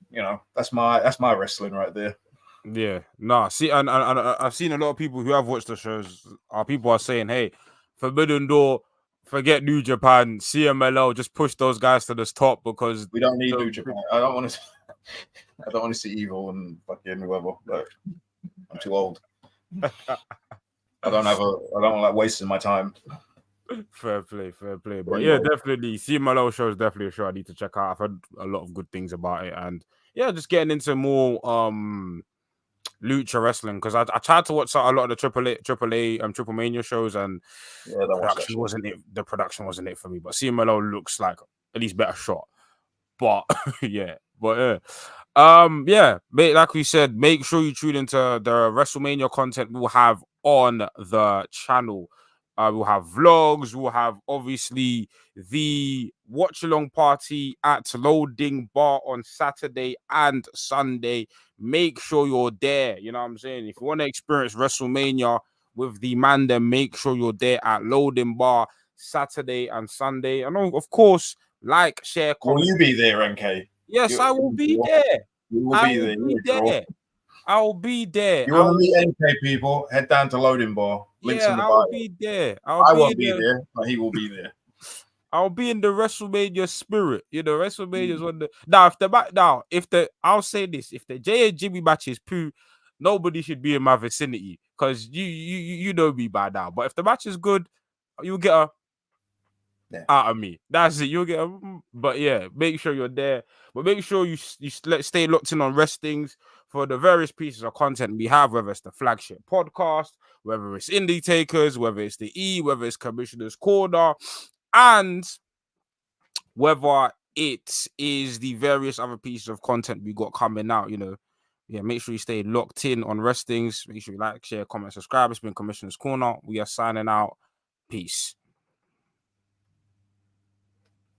you know, that's my wrestling right there. Yeah, nah. See, and I've seen a lot of people who have watched the shows. People are saying, "Hey, Forbidden Door, forget New Japan, CMLL, just push those guys to the top because we don't need New Japan. I don't want to see Evil and fucking whoever. Like, I'm too old. I don't like wasting my time. Fair play. But yeah, definitely CMLL show is definitely a show I need to check out. I've heard a lot of good things about it, and yeah, just getting into more lucha wrestling because I tried to watch a lot of the AAA Triple Mania shows, and the production wasn't it for me. But CMLL looks like at least better shot. But like we said, make sure you tune into the WrestleMania content we'll have on the channel. We'll have vlogs. We'll have obviously the watch along party at Loading Bar on Saturday and Sunday. Make sure you're there. You know what I'm saying? If you want to experience WrestleMania with the Mandem, make sure you're there at Loading Bar Saturday and Sunday. And of course, like, share, comment. Will you be there, NK? Yes, I will be there. You will be there. I'll be there. You want to meet NK people? Head down to Loading Bar. Links in the bio. I'll be there. I won't be there, but he will be there. I'll be in the WrestleMania spirit. You know, WrestleMania is one the now. I'll say this: if the Jay and Jimmy match is poo, nobody should be in my vicinity because you know me by now. But if the match is good, you'll get a out of me. That's it. You'll get a. But yeah, make sure you're there. But make sure you stay locked in on Restings for the various pieces of content we have, whether it's the flagship podcast, whether it's Indie Takers, whether it's the E, whether it's Commissioner's Corner, and whether it is the various other pieces of content we got coming out. You know, yeah, make sure you stay locked in on Restings. Make sure you like, share, comment, subscribe. It's been Commissioner's Corner. We are signing out. Peace.